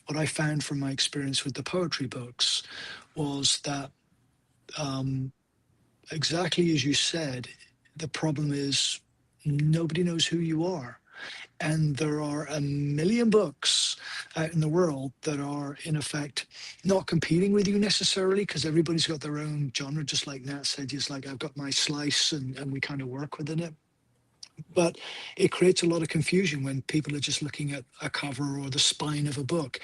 what I found from my experience with the poetry books was that exactly as you said, the problem is nobody knows who you are. And there are a million books out in the world that are, in effect, not competing with you necessarily, because everybody's got their own genre, just like Nat said. Just like, I've got my slice and we kind of work within it. But it creates a lot of confusion when people are just looking at a cover or the spine of a book.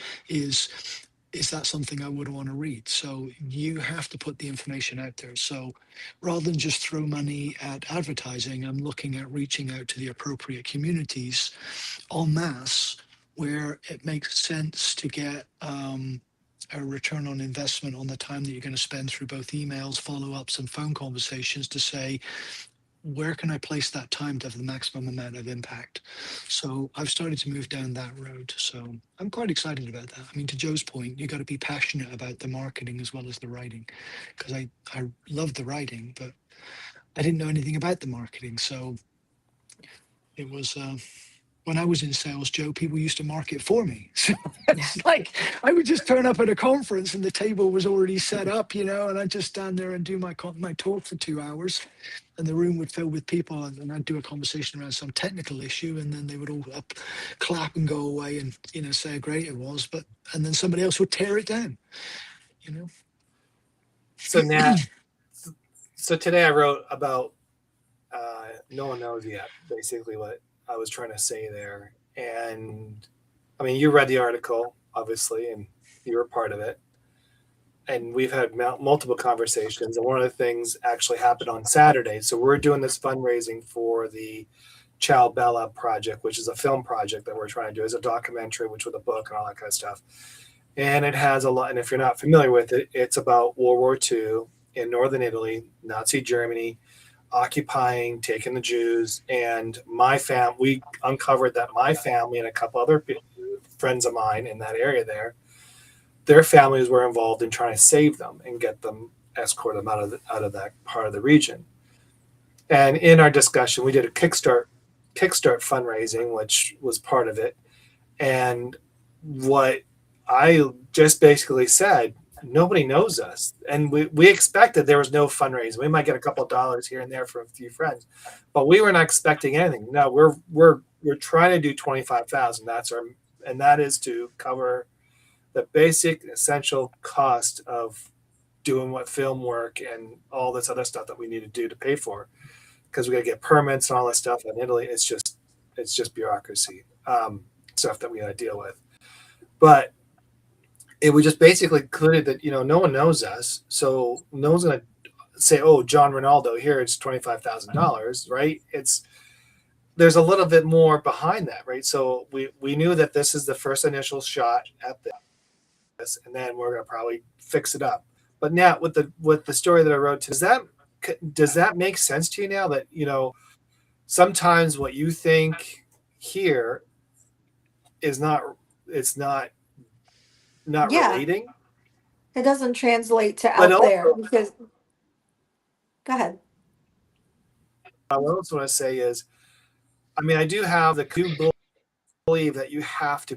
Is that something I would want to read? So you have to put the information out there. So rather than just throw money at advertising, I'm looking at reaching out to the appropriate communities en masse where it makes sense to get a return on investment on the time that you're going to spend through both emails, follow-ups, and phone conversations to say, where can I place that time to have the maximum amount of impact? So I've started to move down that road. So I'm quite excited about that. I mean, to Joe's point, you got to be passionate about the marketing as well as the writing, because I love the writing, but I didn't know anything about the marketing. So it was when I was in sales, Joe, people used to market for me. So it's like I would just turn up at a conference and the table was already set up, and I'd just stand there and do my talk for 2 hours. And the room would fill with people, and I'd do a conversation around some technical issue, and then they would all clap and go away and say how great it was, and then somebody else would tear it down. So Nat, so today I wrote about no one knows yet, basically what I was trying to say there. And I mean, you read the article, obviously, and you were part of it. And we've had multiple conversations. And one of the things actually happened on Saturday. So we're doing this fundraising for the Ciao Bella project, which is a film project that we're trying to do. It's a documentary, which with a book and all that kind of stuff. And it has a lot. And if you're not familiar with it, it's about World War II in northern Italy, Nazi Germany, occupying, taking the Jews. And we uncovered that my family and a couple other friends of mine in that area there, their families were involved in trying to save them and get them, escort them out of that part of the region. And in our discussion, we did a Kickstart fundraising, which was part of it. And what I just basically said, nobody knows us. And we expected there was no fundraising. We might get a couple of dollars here and there from a few friends, but we were not expecting anything. No, we're trying to do 25,000. And that is to cover the basic essential cost of doing what film work and all this other stuff that we need to do to pay for, because we got to get permits and all that stuff in Italy. It's just bureaucracy, stuff that we got to deal with. But it was just basically included that, no one knows us. So no one's going to say, oh, John Ronaldo, here, it's $25,000, right? There's a little bit more behind that, right? So we knew that this is the first initial shot at this, and then we're going to probably fix it up. But now with the story that I wrote, is that does that make sense to you now that, sometimes what you think here is it's not Yeah, relating? it doesn't translate to But out there also, because, go ahead. what I also want to say is, I mean, I do believe that you have to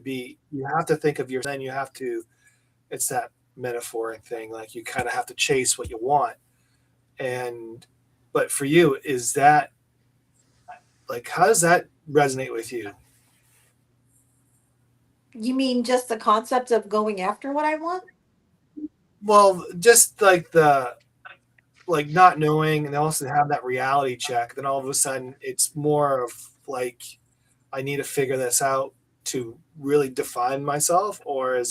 think of yourself, and you have to, it's that metaphor thing, like you kind of have to chase what you want. And, but for you, is that, like, how does that resonate with you? You mean just the concept of going after what I want? Well, just like not knowing, and also have that reality check, then all of a sudden it's more of like, I need to figure this out to really define myself, or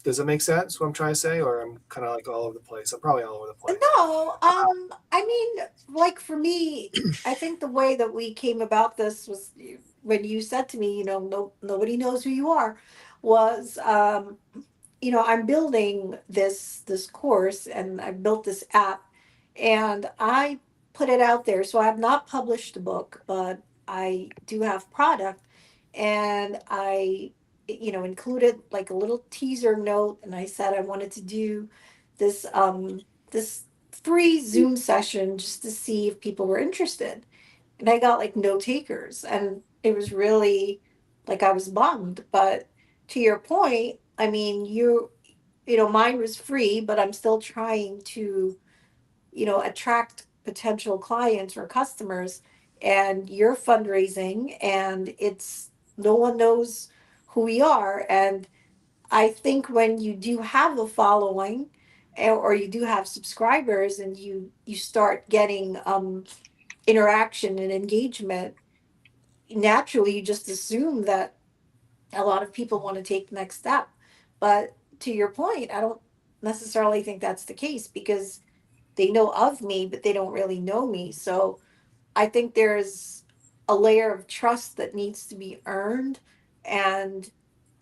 does it make sense what I'm trying to say, or I'm kind of like all over the place? I'm probably all over the place. No, I mean, like for me, I think the way that we came about this was when you said to me, no, nobody knows who you are, was I'm building this course and I built this app and I put it out there. So I have not published a book, but I do have product and I included like a little teaser note and I said I wanted to do this free Zoom session just to see if people were interested. And I got like no takers and it was really like I was bummed, but to your point, I mean, mine was free, but I'm still trying to, attract potential clients or customers. And you're fundraising, and no one knows who we are. And I think when you do have a following, or you do have subscribers, and you start getting interaction and engagement, naturally you just assume that a lot of people want to take the next step. But to your point, I don't necessarily think that's the case because they know of me, but they don't really know me. So I think there's a layer of trust that needs to be earned. And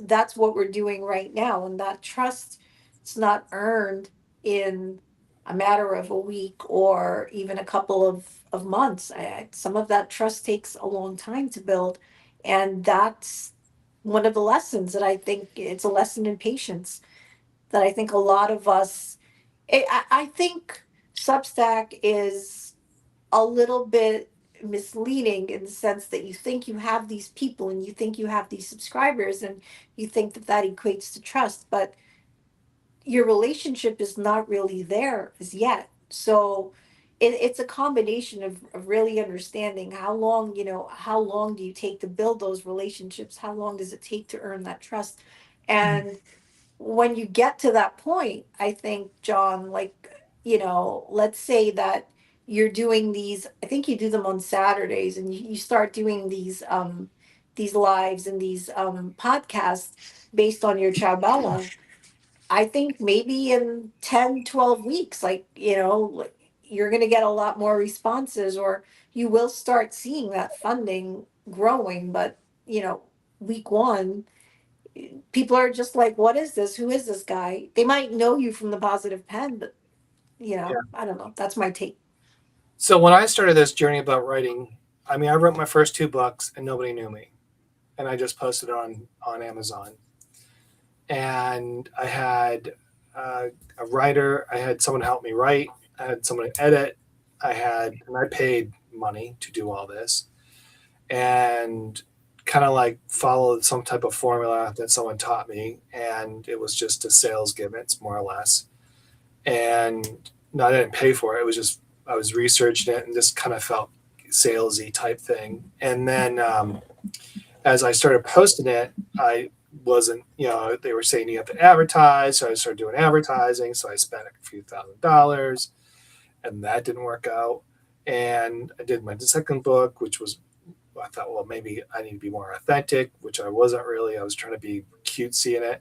that's what we're doing right now. And that trust, it's not earned in a matter of a week or even a couple of months. Some of that trust takes a long time to build. And that's one of the lessons that I think it's a lesson in patience that I think a lot of us, I think Substack is a little bit misleading in the sense that you think you have these people and you think you have these subscribers and you think that that equates to trust, but your relationship is not really there as yet. So it's a combination of really understanding how long do you take to build those relationships? How long does it take to earn that trust? And when you get to that point, I think, John, like, let's say that you're doing these, I think you do them on Saturdays and you start doing these lives and these podcasts based on your Chabala. I think maybe in 10, 12 weeks, like, like, you're going to get a lot more responses or you will start seeing that funding growing. But, week one, people are just like, what is this? Who is this guy? They might know you from the Positive Pen, but, Yeah. I don't know. That's my take. So when I started this journey about writing, I mean, I wrote my first 2 books and nobody knew me, and I just posted it on Amazon. And I had a writer, I had someone help me write, I had someone edit, and I paid money to do all this, and kind of like followed some type of formula that someone taught me, and it was just a sales gimmick, more or less. And no, I didn't pay for it. It was just I was researching it and just kind of felt salesy type thing. And then as I started posting it, I wasn't, they were saying you have to advertise. So I started doing advertising. So I spent a few $1,000s and that didn't work out. And I did my second book, which was, I thought, well, maybe I need to be more authentic, which I wasn't really. I was trying to be cutesy in it,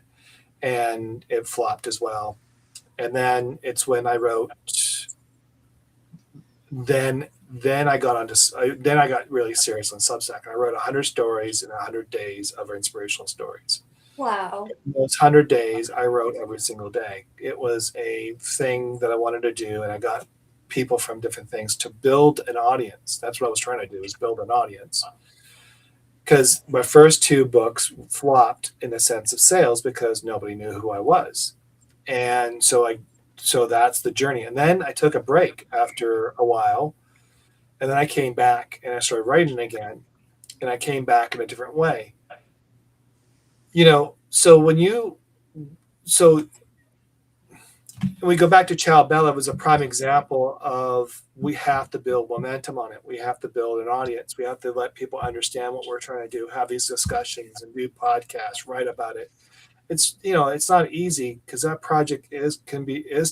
and it flopped as well. And then it's when I wrote, then I got then I got really serious on Substack. I wrote 100 stories in 100 days of inspirational stories. Wow. Those 100 days I wrote every single day. It was a thing that I wanted to do, and I got people from different things to build an audience. That's what I was trying to do, is build an audience. Because my first 2 books flopped in the sense of sales because nobody knew who I was. And so that's the journey. And then I took a break after a while, and then I came back and I started writing again, and I came back in a different way. So we go back to Ciao Bella was a prime example of, we have to build momentum on it. We have to build an audience. We have to let people understand what we're trying to do, have these discussions and do podcasts, write about it. It's not easy, because that project is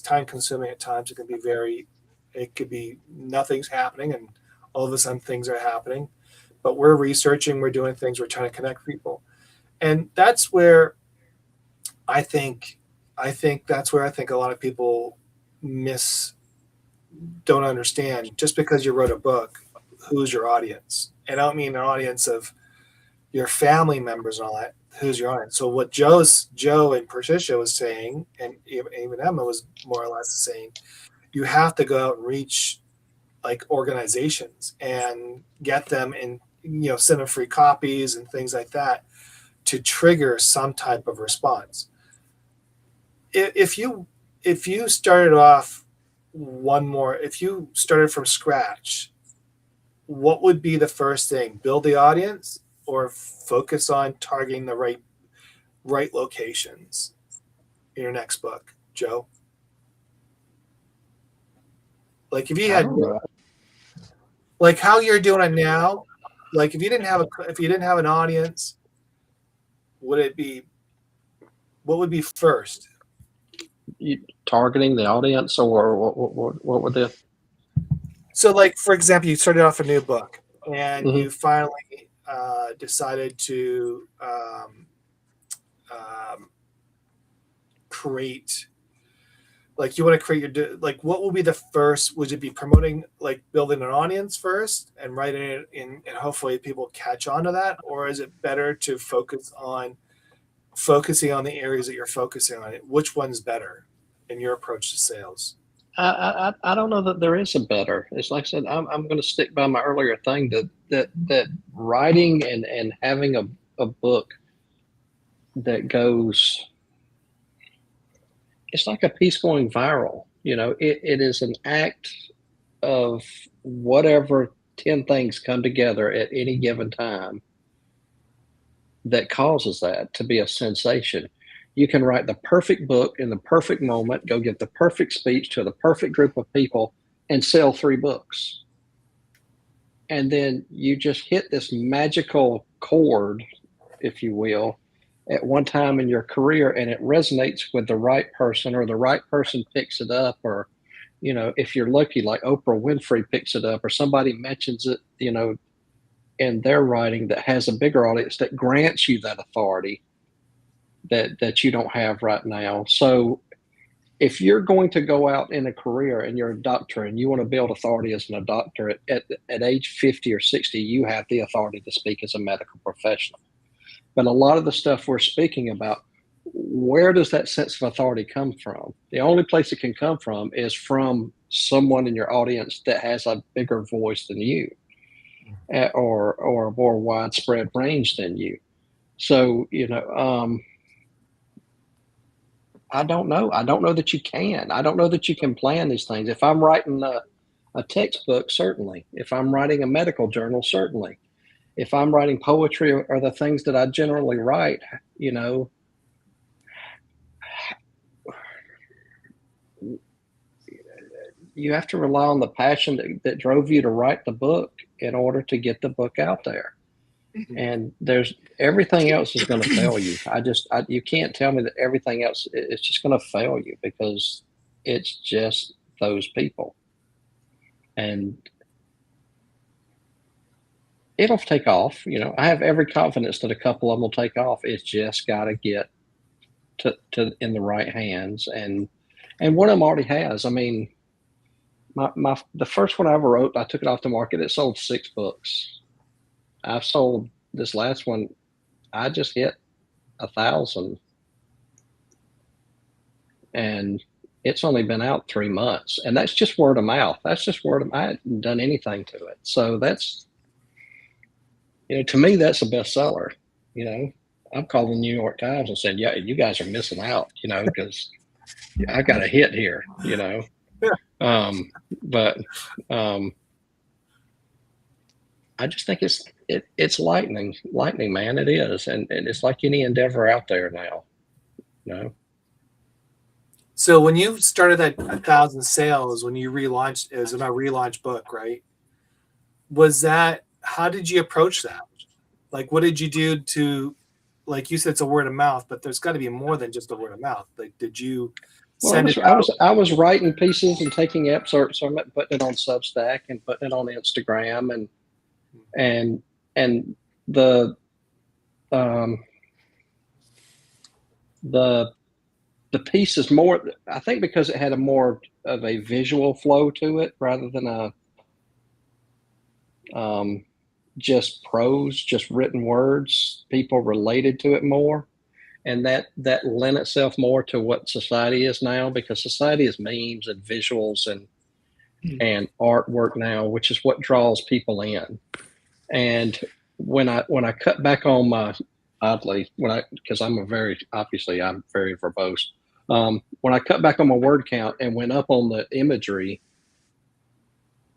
time consuming at times. It could be nothing's happening and all of a sudden things are happening, but we're researching, we're doing things, we're trying to connect people. And that's where I think that's where I think a lot of people don't understand. Just because you wrote a book, who's your audience? And I don't mean an audience of your family members and all that. Who's your audience? So what Joe and Patricia was saying, and even Emma was more or less saying, you have to go out and reach like organizations and get them and send them free copies and things like that to trigger some type of response. If you started off if you started from scratch, what would be the first thing? Build the audience, or focus on targeting the right locations in your next book, Joe? Like if you had, like how you're doing it now, like if you didn't have an audience, what would be first? Targeting the audience, or what would the? So, like for example, you started off a new book, and Mm-hmm. you finally decided to create. Like you want to create like, what will be the first? Would it be promoting, like building an audience first and writing it in, and hopefully people catch on to that? Or is it better to focusing on the areas that you're focusing on? Which one's better in your approach to sales? I don't know that there is a better. It's like I said, I'm going to stick by my earlier thing, that writing and having a book that goes, it's like a piece going viral. It is an act of whatever 10 things come together at any given time that causes that to be a sensation. You can write the perfect book in the perfect moment, go give the perfect speech to the perfect group of people, and sell 3 books. And then you just hit this magical chord, if you will, at one time in your career, and it resonates with the right person, or the right person picks it up, or if you're lucky, like Oprah Winfrey picks it up, or somebody mentions it, in their writing that has a bigger audience that grants you that authority that you don't have right now. So if you're going to go out in a career and you're a doctor and you want to build authority as a doctor, at age 50 or 60, you have the authority to speak as a medical professional. But a lot of the stuff we're speaking about, where does that sense of authority come from? The only place it can come from is from someone in your audience that has a bigger voice than you, or a more widespread range than you. So, I don't know. I don't know that you can. I don't know that you can plan these things. If I'm writing a textbook, certainly. If I'm writing a medical journal, certainly. If I'm writing poetry, or the things that I generally write, you have to rely on the passion that drove you to write the book in order to get the book out there. And everything else is going to fail you. You can't tell me that everything else is just going to fail you, because it's just those people. And it'll take off. I have every confidence that a couple of them will take off. It's just got to get to in the right hands. And one of them already has. I mean, the first one I ever wrote, I took it off the market. It sold 6 books. I've sold this last one. I just hit 1,000, and it's only been out 3 months, and that's just word of mouth. That's just word of, I hadn't done anything to it. So that's, to me, that's a bestseller. I'm calling the New York Times and saying, yeah, you guys are missing out, because I got a hit here, but I just think it's lightning, man. It is. And it's like any endeavor out there now, So when you started that 1,000 sales, when you relaunched, it was a relaunch book, right? How did you approach that? Like, what did you do to, like you said, it's a word of mouth, but there's got to be more than just a word of mouth. Like, did you send it out? I was writing pieces and taking excerpts from it, putting it on Substack and putting it on Instagram, and the piece is more, I think, because it had a more of a visual flow to it rather than just prose, just written words. People related to it more, and that lent itself more to what society is now, because society is memes and visuals and artwork now, which is what draws people in. And when I cut back on my, oddly, because I'm very verbose. When I cut back on my word count and went up on the imagery,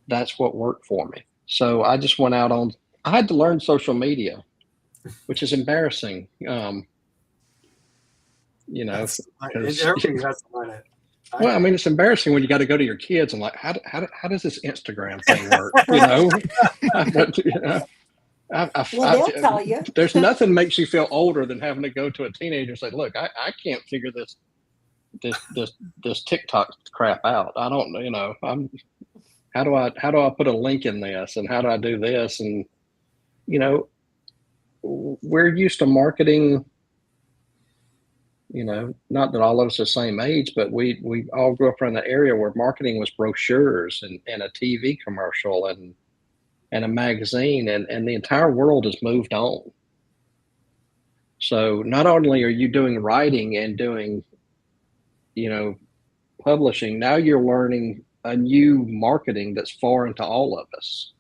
that's what worked for me. So I just went out on, I had to learn social media, which is embarrassing. Everybody has to learn it. Well, I mean, it's embarrassing when you got to go to your kids and like, how does this Instagram thing work? Well, they'll tell you. There's nothing makes you feel older than having to go to a teenager and say, look, I can't figure this TikTok crap out. I don't, how do I put a link in this, and how do I do this? And, we're used to marketing, not that all of us are the same age, but we all grew up around the area where marketing was brochures and a TV commercial and a magazine, and the entire world has moved on. So not only are you doing writing and doing, publishing, now you're learning a new marketing that's foreign to all of us.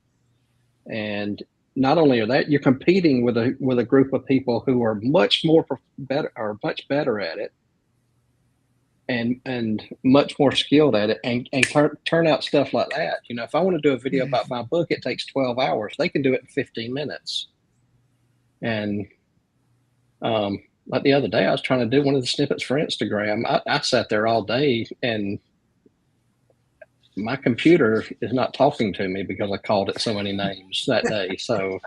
And not only are that, you're competing with a group of people who are much better at it and much more skilled at it, and turn out stuff like that. If I want to do a video about my book, it takes 12 hours. They can do it in 15 minutes. And like the other day, I was trying to do one of the snippets for Instagram. I sat there all day, and my computer is not talking to me because I called it so many names that day. So,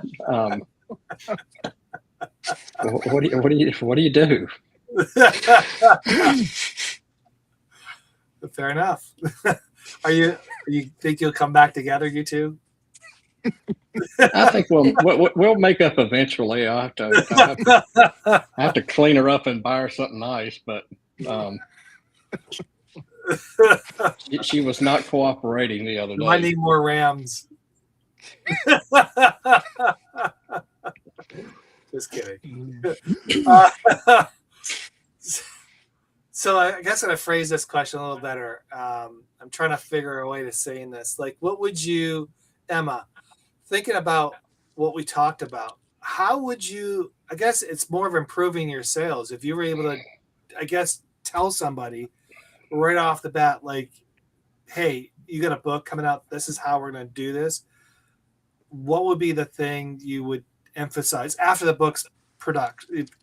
what do you do? Fair enough. You think you'll come back together, you two? I think we'll make up eventually. I have to clean her up and buy her something nice, but she was not cooperating the other day. I need more Rams. Just kidding. So I guess I'm going to phrase this question a little better. I'm trying to figure a way to saying this. Like, what would you, Emma, thinking about what we talked about, how would you, I guess it's more of improving your sales. If you were able to, I guess, tell somebody right off the bat, like, hey, you got a book coming out. This is how we're going to do this. What would be the thing you would emphasize after the book's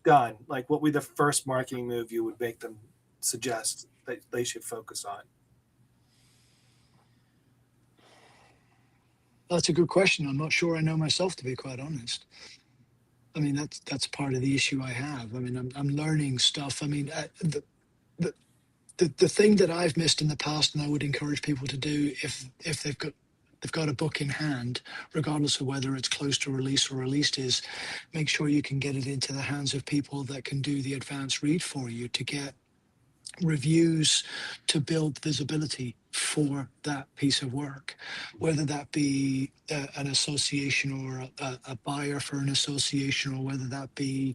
done? Like, what would be the first marketing move you would make them suggest that they should focus on? That's a good question. I'm not sure I know myself, to be quite honest. I mean, that's part of the issue I have. I mean, I'm learning stuff. I mean, the thing that I've missed in the past, and I would encourage people to do if they've got a book in hand, regardless of whether it's close to release or released, is make sure you can get it into the hands of people that can do the advanced read for you, to get reviews, to build visibility for that piece of work, whether that be an association or a buyer for an association, or whether that be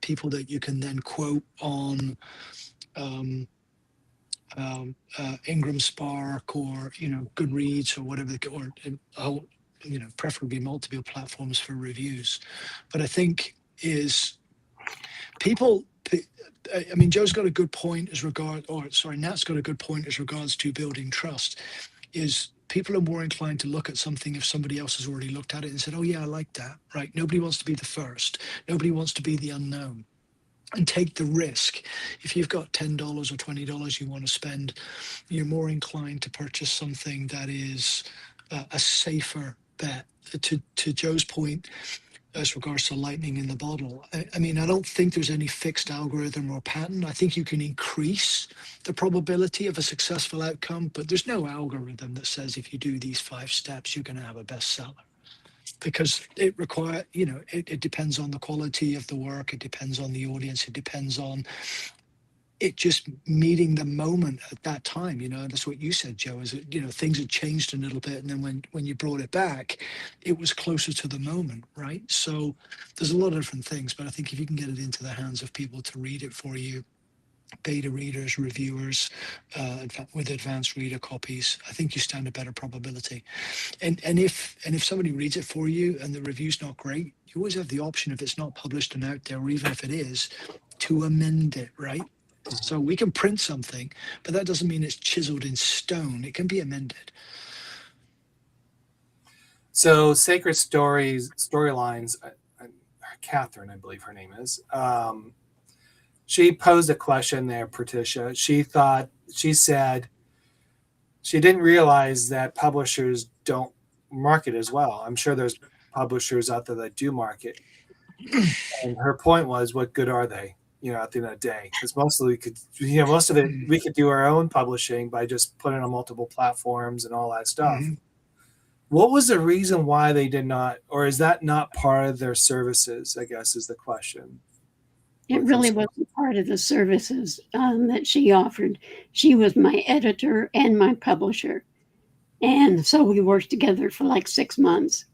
people that you can then quote on Ingram Spark, or Goodreads, or whatever, or preferably multiple platforms for reviews. But I think is people. I mean, Joe's got a good point Nat's got a good point as regards to building trust. Is people are more inclined to look at something if somebody else has already looked at it and said, "Oh yeah, I like that." Right? Nobody wants to be the first. Nobody wants to be the unknown. And take the risk. If you've got $10 or $20 you want to spend, you're more inclined to purchase something that is a safer bet. To Joe's point, as regards to lightning in the bottle, I mean, I don't think there's any fixed algorithm or pattern. I think you can increase the probability of a successful outcome, but there's no algorithm that says if you do these 5 steps, you're going to have a bestseller. Because it requires, it depends on the quality of the work. It depends on the audience. It depends on it just meeting the moment at that time. That's what you said, Joe, is that, things had changed a little bit. And then when you brought it back, it was closer to the moment, right? So there's a lot of different things, but I think if you can get it into the hands of people to read it for you, beta readers, reviewers, with advanced reader copies, I think you stand a better probability. And if somebody reads it for you and the review's not great, you always have the option, if it's not published and out there, or even if it is, to amend it, right? So we can print something, but that doesn't mean it's chiseled in stone. It can be amended. So Sacred Storylines, Catherine, I believe her name is. She posed a question there, Patricia. She said she didn't realize that publishers don't market as well. I'm sure there's publishers out there that do market. And her point was, what good are they? At the end of the day, because most of it we could do our own publishing by just putting on multiple platforms and all that stuff. Mm-hmm. What was the reason why they did not, or is that not part of their services, I guess is the question. It really wasn't part of the services that she offered. She was my editor and my publisher. And so we worked together for like 6 months.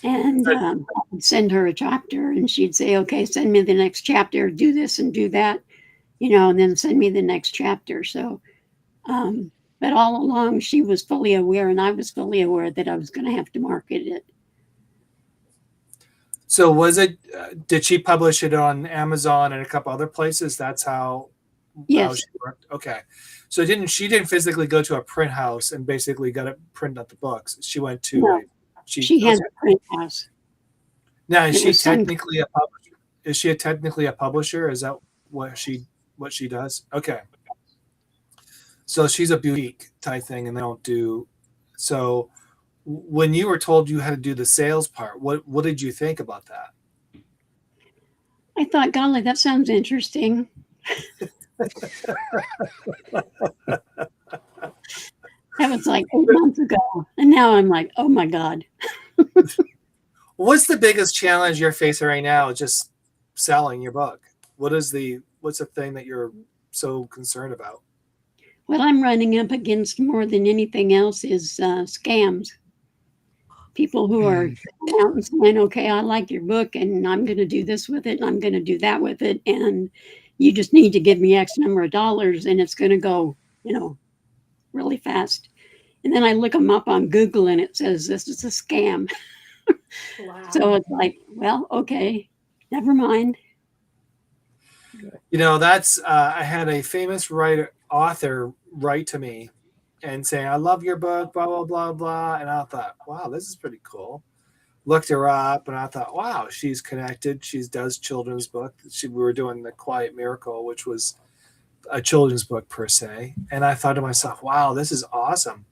And I would send her a chapter and she'd say, okay, send me the next chapter, do this and do that, and then send me the next chapter. So, but all along she was fully aware and I was fully aware that I was going to have to market it. So did she publish it on Amazon and a couple other places? That's how she worked? Okay. So she didn't physically go to a print house and basically got it print out the books. She went to she had a print house. Now, is she technically a publisher? Is she technically a publisher? Is that what she does? Okay. So she's a boutique type thing, and they don't do. So when you were told you had to do the sales part, what did you think about that? I thought, golly, that sounds interesting. That was like 8 months ago. And now I'm like, oh my God. What's the biggest challenge you're facing right now? Just selling your book. What's the thing that you're so concerned about? What I'm running up against more than anything else is scams. People who are out and saying, okay, I like your book and I'm going to do this with it and I'm going to do that with it. And you just need to give me X number of dollars and it's going to go, really fast. And then I look them up on Google and it says, this is a scam. Wow. So it's like, well, okay, never mind. That's, I had a famous author write to me and saying, I love your book, blah, blah, blah, blah. And I thought, wow, this is pretty cool. Looked her up and I thought, wow, she's connected. She does children's book. We were doing The Quiet Miracle, which was a children's book per se. And I thought to myself, wow, this is awesome.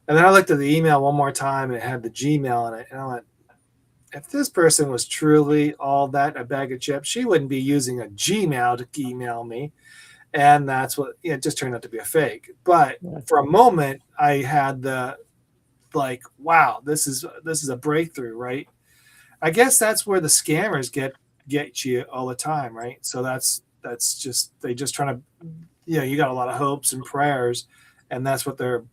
And then I looked at the email one more time and it had the Gmail in it. And I went, if this person was truly all that, a bag of chips, she wouldn't be using a Gmail to email me. And that's what it just turned out to be a fake. But for a moment, I had the wow, this is a breakthrough, right? I guess that's where the scammers get you all the time, right? So that's just they just trying to, you got a lot of hopes and prayers, and that's what they're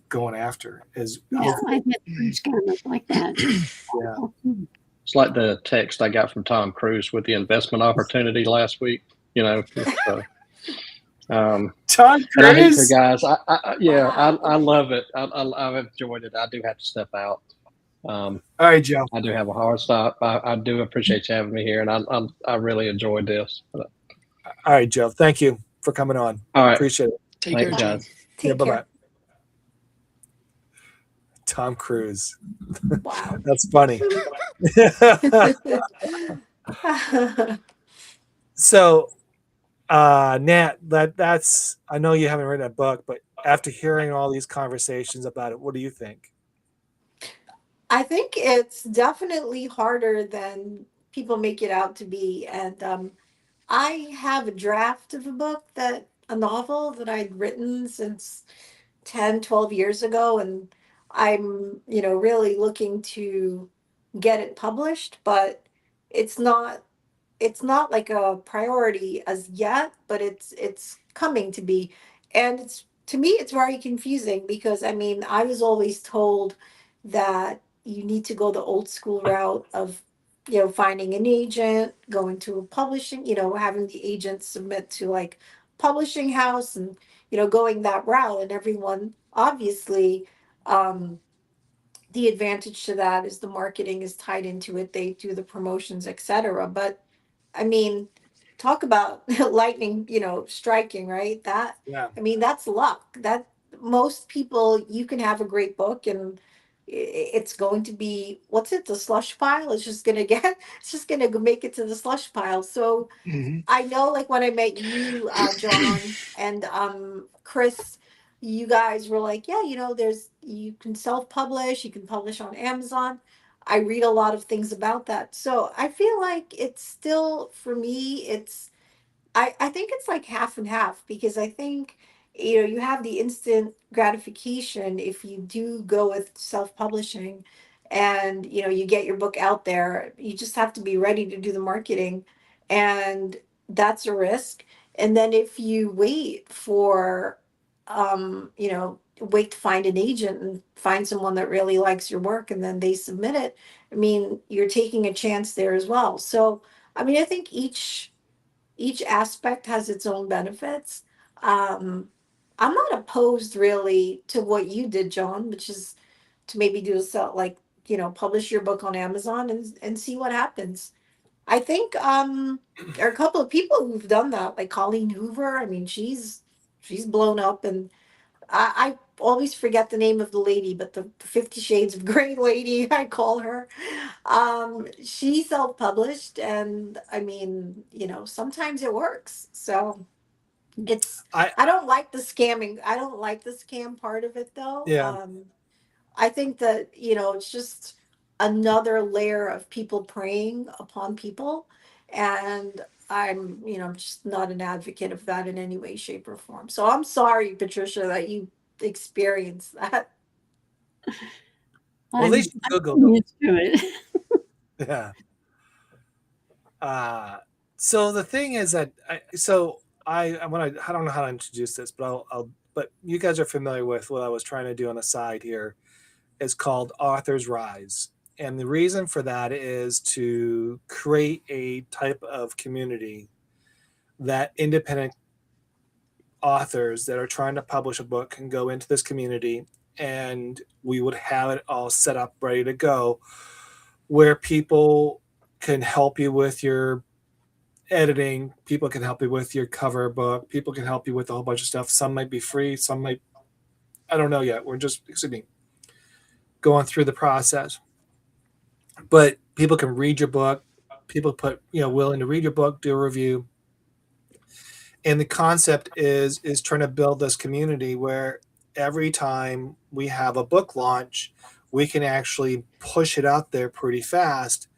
going after. Is I get scammers like that. Yeah. It's like the text I got from Tom Cruise with the investment opportunity last week. I Tom And I hate to, Cruise. guys. Yeah, Wow. I love it. I've enjoyed it. I do have to step out. All right, Joe. I do have a hard stop. I do appreciate you having me here, and I really enjoyed this. All right, Joe. Thank you for coming on. All right, Appreciate it. Take thanks, care, Bye. John. guys. Yeah, Take bye bye. care. Tom Cruise. Wow. That's funny. So, Nat, that's I know you haven't written a book, but after hearing all these conversations about it, what do you think? I think it's definitely harder than people make it out to be. And I have a draft of a novel that I'd written since 10, 12 years ago. And I'm, really looking to get it published, but it's not it's not like a priority as yet, but it's coming to be. And it's to me it's very confusing because I mean, I was always told that you need to go the old school route of finding an agent, going to a publishing, having the agent submit to like publishing house and going that route. And everyone obviously, um the advantage to that is the marketing is tied into it, they do the promotions, etc. But I mean, talk about lightning, striking, right? That, Yeah. I mean, that's luck. That most people, you can have a great book and it's going to be, what's it, the slush pile? It's just gonna get, it's just gonna make it to the slush pile. So Hmm. I know, like when I met you, John, and Chris, you guys were like, yeah, there's you can self-publish, you can publish on Amazon. I read a lot of things about that. So I feel like it's still for me, I think it's like half and half because I think you have the instant gratification if you do go with self-publishing and you get your book out there. You just have to be ready to do the marketing, and that's a risk. And then if you wait to find an agent and find someone that really likes your work and then they submit it, I mean, you're taking a chance there as well. So I mean, I think each aspect has its own benefits. Um, I'm not opposed really to what you did, John, which is to maybe do a sell like publish your book on Amazon and see what happens. I think there are a couple of people who've done that, like Colleen Hoover. I mean, she's blown up, and I always forget the name of the lady, but the 50 Shades of Grey lady, I call her. She self-published, and I mean, sometimes it works. So it's I I don't like the scamming. I don't like the scam part of it though. yeah. I think that, it's just another layer of people preying upon people. And I'm just not an advocate of that in any way, shape, or form. So I'm sorry, Patricia, that you experienced that. Well, at I'm, least you Googled I'm them. used to it. Yeah. So the thing is that I want to I don't know how to introduce this, but I'll but you guys are familiar with what I was trying to do on the side here. It's called Author's Rise. And the reason for that is to create a type of community that independent authors that are trying to publish a book can go into this community, and we would have it all set up ready to go where people can help you with your editing, people can help you with your cover book, people can help you with a whole bunch of stuff. Some might be free, some might, I don't know yet. We're just, going through the process. But people can read your book. People willing to read your book, do a review. And the concept is trying to build this community where every time we have a book launch, we can actually push it out there pretty fast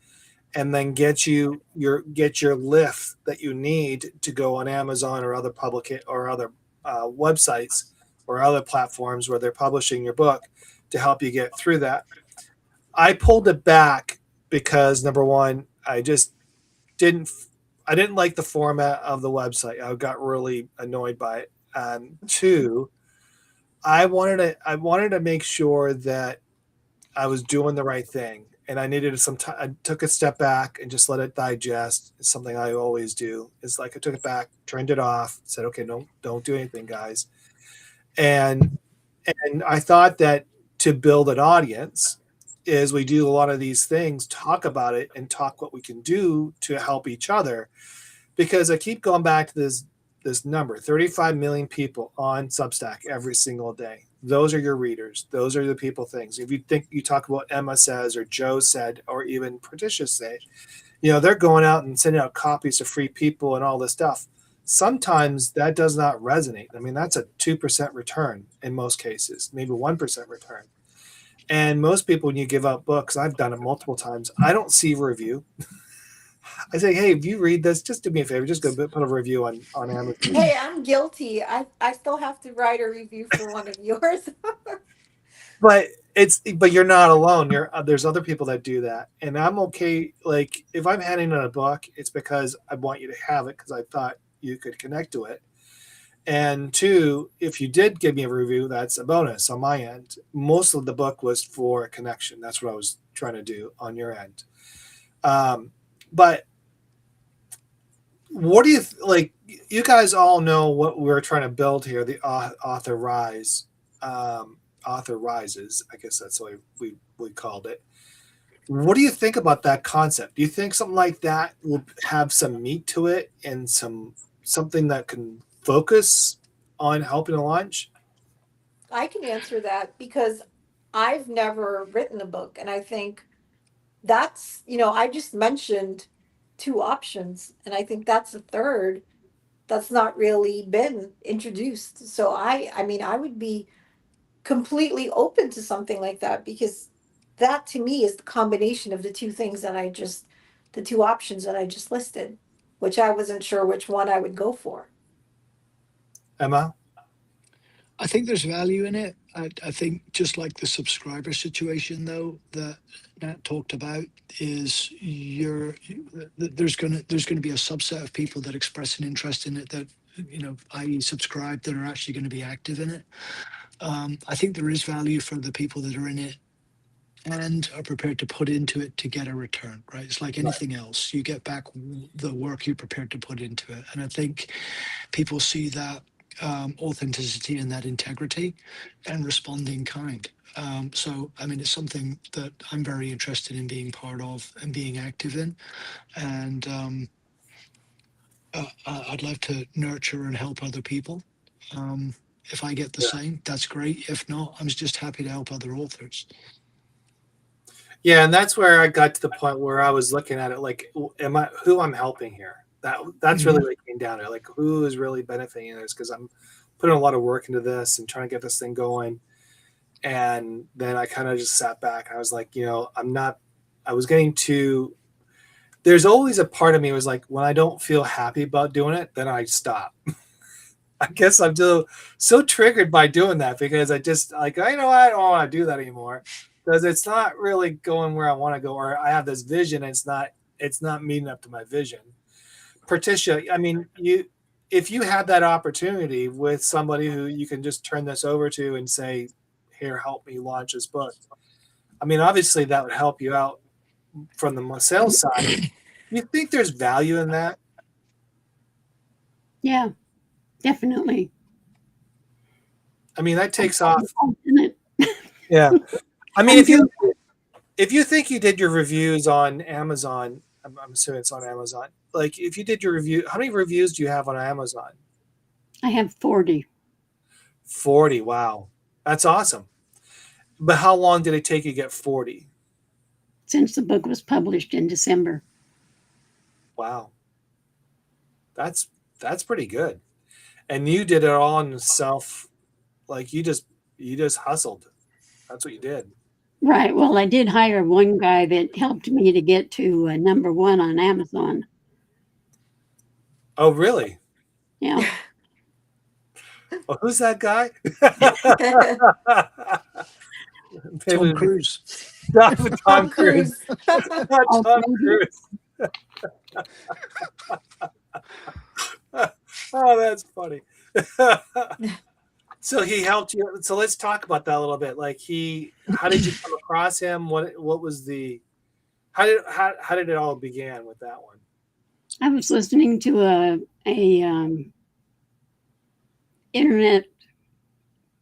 and then get your lift that you need to go on Amazon or other or other websites or other platforms where they're publishing your book to help you get through that. I pulled it back because number one, didn't I didn't like the format of the website. I got really annoyed by it. Two, I wanted to make sure that I was doing the right thing. and I needed some time. I took a step back and just let it digest. It's something I always do. It's like I took it back, turned it off, said, okay, don't do anything, guys. And I thought that to build an audience is we do a lot of these things, talk about it, and talk what we can do to help each other. Because I keep going back to this number, 35 million people on Substack every single day. Those are your readers. Those are the people things. If you think you talk about Emma says or Joe said or even Patricia said, they're going out and sending out copies to free people and all this stuff. Sometimes that does not resonate. I mean, that's a 2% return in most cases, maybe 1% return. And most people, when you give out books, I've done it multiple times, I don't see a review. I say, hey, if you read this, just do me a favor, just go put a review on Amazon. Hey, I'm guilty. I still have to write a review for one of yours. But you're not alone. There's other people that do that, and I'm okay. Like if I'm handing in a book, it's because I want you to have it because I thought you could connect to it. And two, if you did give me a review, that's a bonus on my end. Most of the book was for a connection. That's what I was trying to do on your end. But what do you like? You guys all know what we're trying to build here. The Authorize. Author Rises, I guess that's what we called it. What do you think about that concept? Do you think something like that will have some meat to it and something that can focus on helping to launch? I can answer that because I've never written a book, and I think that's, I just mentioned two options, and I think that's a third that's not really been introduced. So I mean, I would be completely open to something like that because that to me is the combination of the two things that the two options that I just listed, which I wasn't sure which one I would go for. Emma? I think there's value in it. I think just like the subscriber situation though that Nat talked about is there's gonna be a subset of people that express an interest in it that i.e. subscribe that are actually going to be active in it. I think there is value for the people that are in it and are prepared to put into it to get a return, right? It's like anything else. You get back the work you're prepared to put into it. And I think people see that authenticity and that integrity and respond in kind. So, I mean, it's something that I'm very interested in being part of and being active in. And I'd love to nurture and help other people. If I get the same, that's great. If not, I'm just happy to help other authors. Yeah, and that's where I got to the point where I was looking at it like, who I'm helping here? That's really what it came down to. Like, who is really benefiting this? Because I'm putting a lot of work into this and trying to get this thing going. And then I kind of just sat back. I was like, I was getting to. There's always a part of me was like, when I don't feel happy about doing it, then I stop. I guess I'm so triggered by doing that because I just like, I don't want to do that anymore because it's not really going where I want to go, or I have this vision and it's not meeting up to my vision. Patricia, I mean, if you had that opportunity with somebody who you can just turn this over to and say, here, help me launch this book. I mean, obviously that would help you out from the sales side. You think there's value in that? Yeah, definitely. I mean, that takes off. Yeah. I mean, if you think you did your reviews on Amazon, I'm assuming it's on Amazon. Like, if you did your review, how many reviews do you have on Amazon? I have 40. 40. Wow. That's awesome. But how long did it take you to get 40? Since the book was published in December. Wow. That's pretty good. And you did it all in self, like you just hustled. That's what you did. Right. Well, I did hire one guy that helped me to get to #1 on Amazon. Oh, really? Yeah. Well, who's that guy? Tom Cruise. Tom Cruise. Tom Cruise. Oh, that's funny. So he helped you. So let's talk about that a little bit. Like how did you come across him? What was the How did it all begin with that one? I was listening to a internet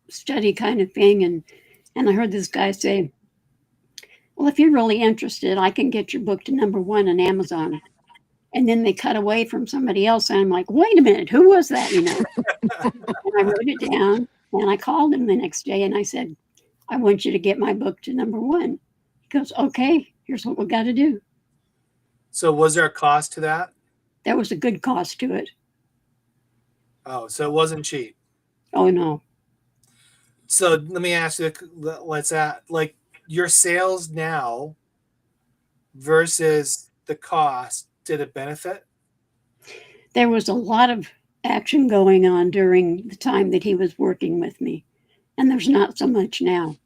study kind of thing, and I heard this guy say, well, if you're really interested, I can get your book to #1 on Amazon. And then they cut away from somebody else, and I'm like, wait a minute, who was that? And I wrote it down, and I called him the next day, and I said, I want you to get my book to #1. He goes, okay, here's what we got to do. So was there a cost to that? There was a good cost to it. Oh, so it wasn't cheap. Oh no. So let me ask you, let's at like your sales now versus the cost, did it benefit? There was a lot of action going on during the time that he was working with me, and there's not so much now.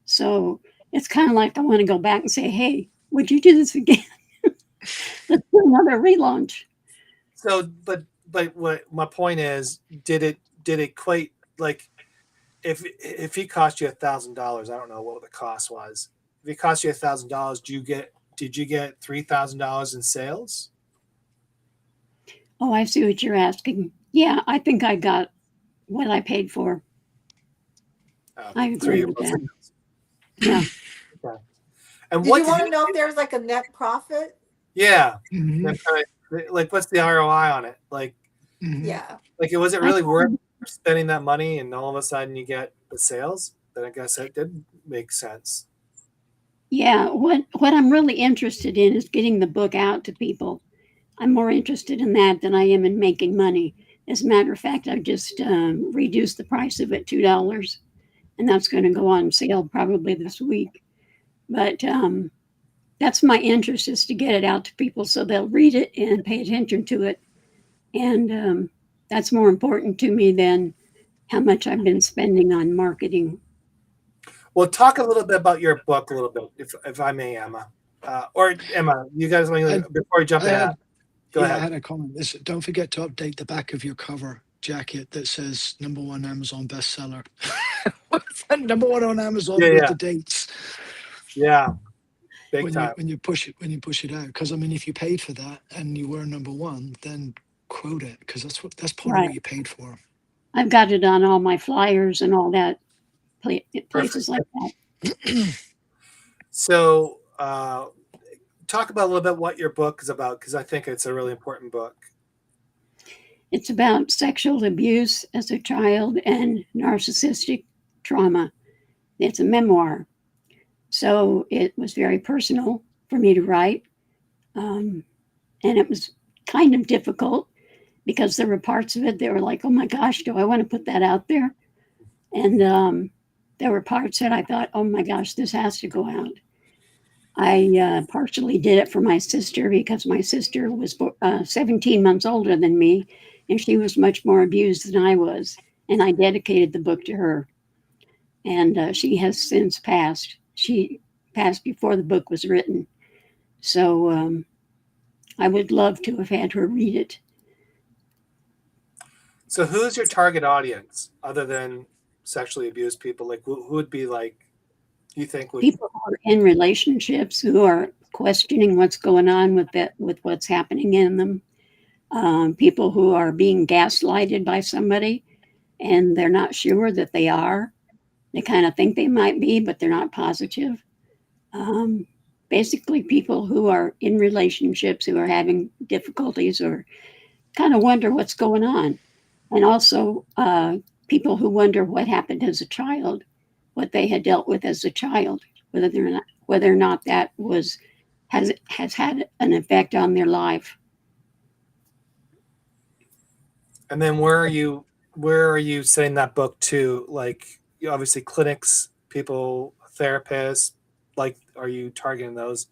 So it's kind of like I want to go back and say, hey, would you do this again? Let's do another relaunch. So, but what my point is, did it quite like if he cost you $1,000, I don't know what the cost was. If it cost you $1,000, did you get $3,000 in sales? Oh, I see what you're asking. Yeah, I think I got what I paid for. I agree with that. Yeah. Okay. And Did what you want to know if there's like a net profit? Yeah. Mhm. Like, what's the ROI on it? Like, Yeah. like, was it really worth spending that money and all of a sudden you get the sales? Then I guess that did make sense. Yeah, what I'm really interested in is getting the book out to people. I'm more interested in that than I am in making money. As a matter of fact, I've just reduced the price of it $2, and that's going to go on sale probably this week. But that's my interest, is to get it out to people so they'll read it and pay attention to it. And that's more important to me than how much I've been spending on marketing. Well, talk a little bit about your book, a little bit, if I may, Emma. Or Emma, you guys, before we jump ahead, go I ahead. had a comment. Don't forget to update the back of your cover jacket that says #1 Amazon bestseller. #1 on Amazon with the dates. Yeah, big when time. you push it out. Because I mean, if you paid for that and you were #1, then quote it, because that's part of what you paid for. I've got it on all my flyers and all that, places like that. So, talk about a little bit what your book is about, because I think it's a really important book. It's about sexual abuse as a child and narcissistic trauma. It's a memoir. So it was very personal for me to write. And it was kind of difficult because there were parts of it that were like, oh my gosh, do I want to put that out there? And there were parts that I thought, oh my gosh, this has to go out. I partially did it for my sister because my sister was 17 months older than me, and she was much more abused than I was. And I dedicated the book to her. And she has since passed. She passed before the book was written. So I would love to have had her read it. So who's your target audience other than sexually abused people? Like, who would be like, you think would People who are in relationships who are questioning what's going on with what's happening in them. People who are being gaslighted by somebody and they're not sure that they are. They kind of think they might be, but they're not positive. Basically, people who are in relationships who are having difficulties or kind of wonder what's going on. And also people who wonder what happened as a child, what they had dealt with as a child, whether or not that has had an effect on their life. And then where are you sending that book to? Like, obviously clinics, people, therapists, like, are you targeting those?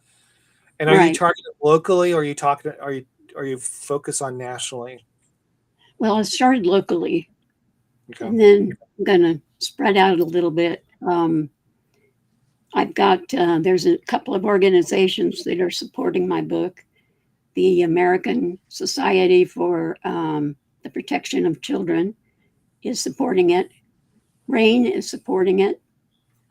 And are you targeting locally, or are you focused on nationally? Well, I started locally, Okay. and then I'm going to spread out a little bit. I've got there's a couple of organizations that are supporting my book. The American Society for the Protection of Children is supporting it. RAIN is supporting it.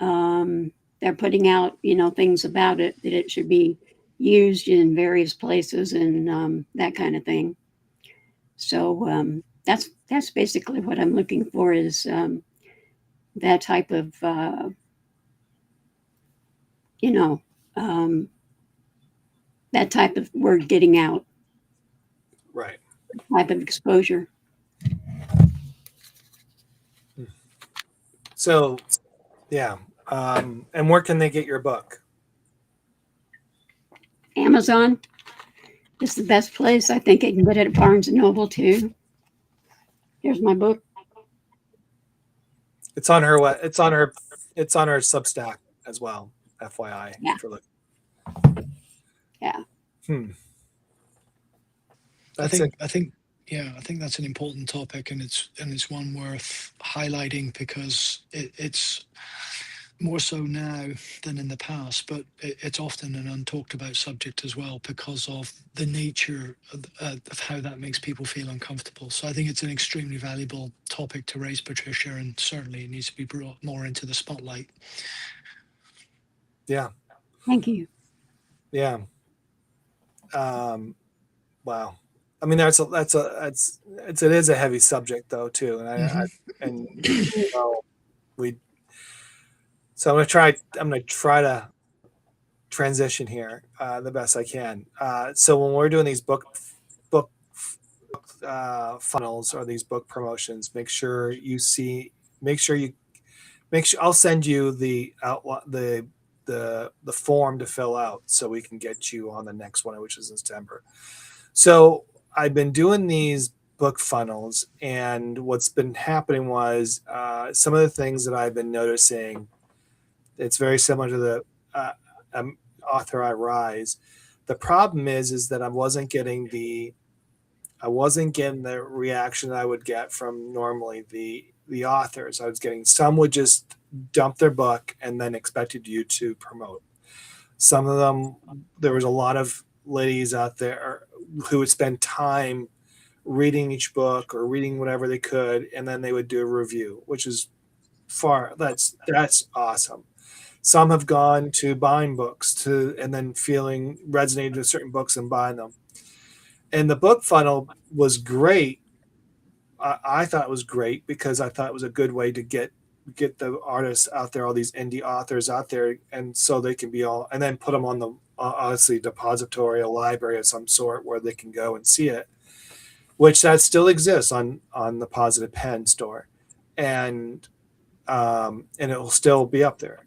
They're putting out, things about it, that it should be, used in various places and that kind of thing. So that's basically what I'm looking for is that type of that type of word getting out, Right. type of exposure. So, yeah. And where can they get your book? Amazon is the best place. I think you can get it at Barnes and Noble too. Here's my book. It's on her. It's on her. It's on her Substack as well. FYI. Yeah. For look. Yeah. That's I think that's an important topic, and it's one worth highlighting because it's more so now than in the past, but it's often an untalked about subject as well because of the nature of how that makes people feel uncomfortable. So I think it's an extremely valuable topic to raise, Patricia, and certainly it needs to be brought more into the spotlight. Yeah. Thank you. Yeah. Wow. I mean, it is a heavy subject though too, and we. So I'm gonna try to transition here the best I can. So when we're doing these book funnels or these book promotions, make sure I'll send you the form to fill out so we can get you on the next one, which is in September. So I've been doing these book funnels, and what's been happening was some of the things that I've been noticing. It's very similar to the Authorized. The problem is that I wasn't getting the reaction that I would get from normally the authors. I was getting some would just dump their book and then expected you to promote. Some of them, there was a lot of ladies out there who would spend time reading each book or reading whatever they could, and then they would do a review, which is that's awesome. Some have gone to buying books and then feeling resonated with certain books and buying them. And the book funnel was great. I thought it was great because I thought it was a good way to get the artists out there, all these indie authors out there, and so they can be all, and then put them on the honestly depository, a library of some sort where they can go and see it, which that still exists on the Positive Pen store, and it will still be up there.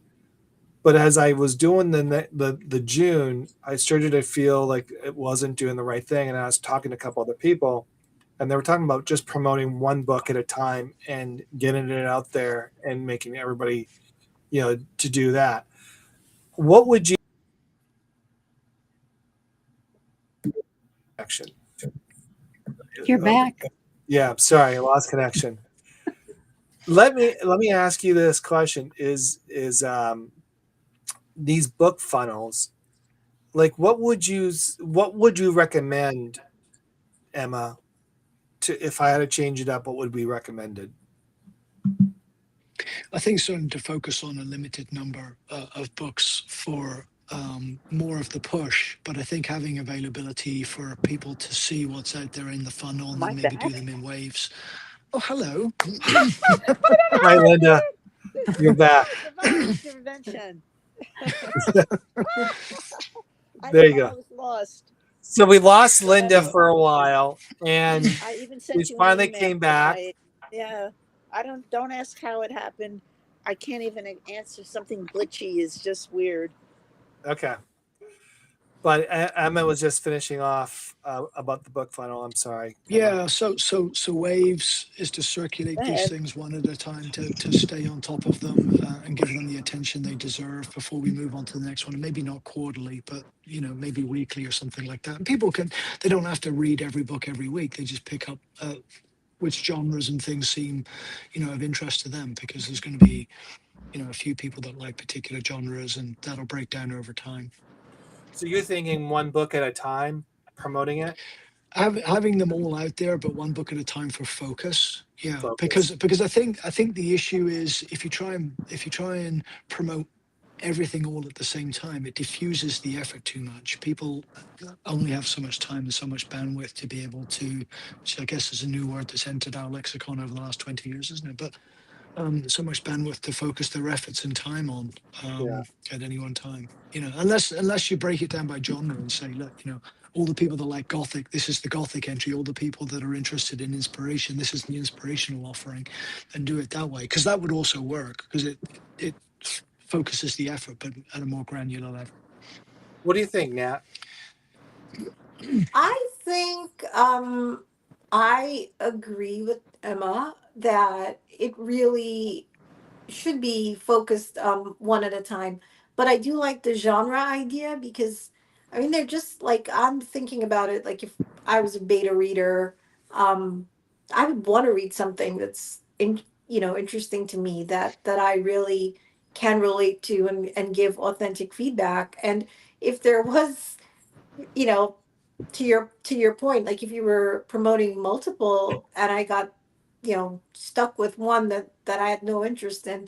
But as I was doing the June, I started to feel like it wasn't doing the right thing, and I was talking to a couple other people, and they were talking about just promoting one book at a time and getting it out there and making everybody, to do that. What would you action? You're back. Yeah, sorry, I lost connection. Let me ask you this question: Is these book funnels, like what would you recommend, Emma? If I had to change it up, what would be recommended? I think starting to focus on a limited number of books for more of the push, but I think having availability for people to see what's out there in the funnel and then maybe do them in waves. Oh, hello. Hi, Linda. You're back. Divine intervention. There you go. I was lost. So we lost Linda for a while, and I even sent we you finally an email came back. Yeah, I don't ask how it happened. I can't even answer. Something glitchy is just weird. Okay. But Emma was just finishing off about the book funnel. I'm sorry. Yeah, so waves is to circulate these things one at a time to stay on top of them and give them the attention they deserve before we move on to the next one. And maybe not quarterly, but maybe weekly or something like that. And people they don't have to read every book every week. They just pick up which genres and things seem, of interest to them, because there's going to be, a few people that like particular genres, and that'll break down over time. So you're thinking one book at a time, promoting it? Having them all out there, but one book at a time for focus. Yeah, because I think the issue is if you try and promote everything all at the same time, it diffuses the effort too much. People only have so much time and so much bandwidth to be able to, which I guess is a new word that's entered our lexicon over the last 20 years, isn't it? But so much bandwidth to focus their efforts and time on Yeah. at any one time. Unless you break it down by genre and say, look, all the people that like Gothic, this is the Gothic entry. All the people that are interested in inspiration, this is the inspirational offering, and do it that way. Because that would also work, because it focuses the effort, but at a more granular level. What do you think, Nat? I think I agree with Emma that it really should be focused one at a time. But I do like the genre idea because I mean they're just like I'm thinking about it like if I was a beta reader, um I would want to read something that's interesting to me that I really can relate to and give authentic feedback. And if there was, you know, to your point, like if you were promoting multiple and I got stuck with one that I had no interest in,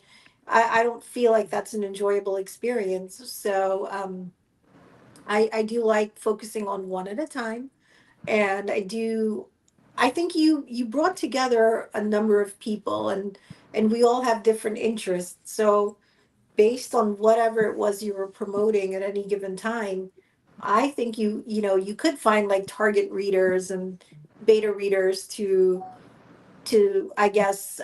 I don't feel like that's an enjoyable experience. So I do like focusing on one at a time. And I think you brought together a number of people, and we all have different interests. So based on whatever it was you were promoting at any given time, I think you could find like target readers and beta readers to I guess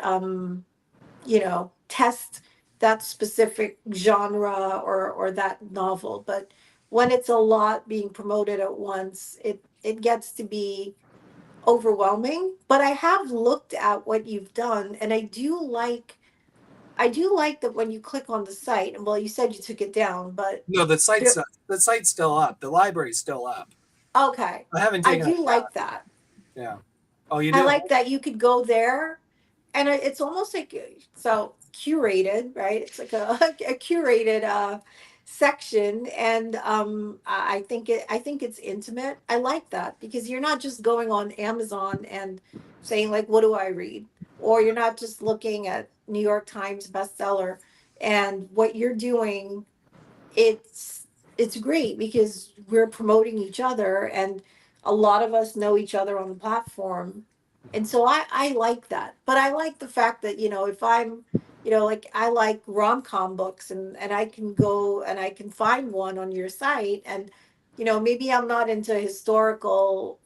test that specific genre or that novel. But when it's a lot being promoted at once, it gets to be overwhelming. But I have looked at what you've done, and I do like that when you click on the site, and well, you said you took it down, but No, the there, site's still up. The library's still up. okay, I haven't I taken it do down. like that. Yeah. Oh, you I do? like that you could go there, and it's almost like so curated, right? It's like a curated section, and I think it's intimate. I like that because you're not just going on Amazon and saying like, what do I read? Or you're not just looking at New York Times bestseller, and what you're doing, it's great because we're promoting each other, and a lot of us know each other on the platform. And so I like that. But I like the fact that if I'm like I like rom-com books, and I can go and I can find one on your site. And maybe I'm not into historical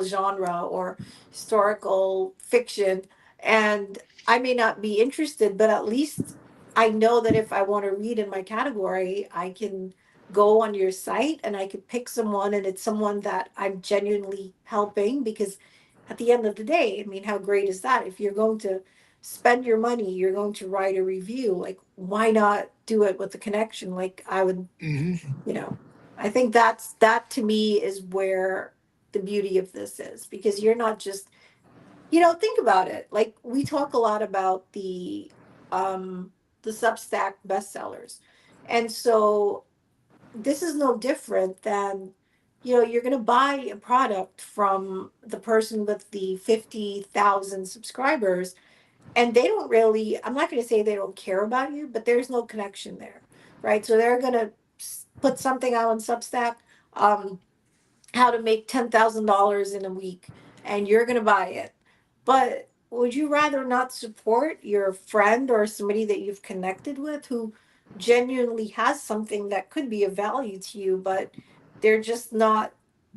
genre or historical fiction, and I may not be interested, but at least I know that if I want to read in my category, I can go on your site and I could pick someone, and it's someone that I'm genuinely helping. Because at the end of the day, I mean, how great is that? If you're going to spend your money, you're going to write a review, like why not do it with a connection? Like I would, you know, I think that to me is where the beauty of this is, because you're not just, think about it. Like we talk a lot about the Substack bestsellers. And so this is no different than, you're going to buy a product from the person with the 50,000 subscribers, and they don't really, I'm not going to say they don't care about you, but there's no connection there, right? So they're going to put something out on Substack, um, how to make $10,000 in a week, and you're going to buy it. But would you rather not support your friend or somebody that you've connected with who genuinely has something that could be of value to you, but they're just not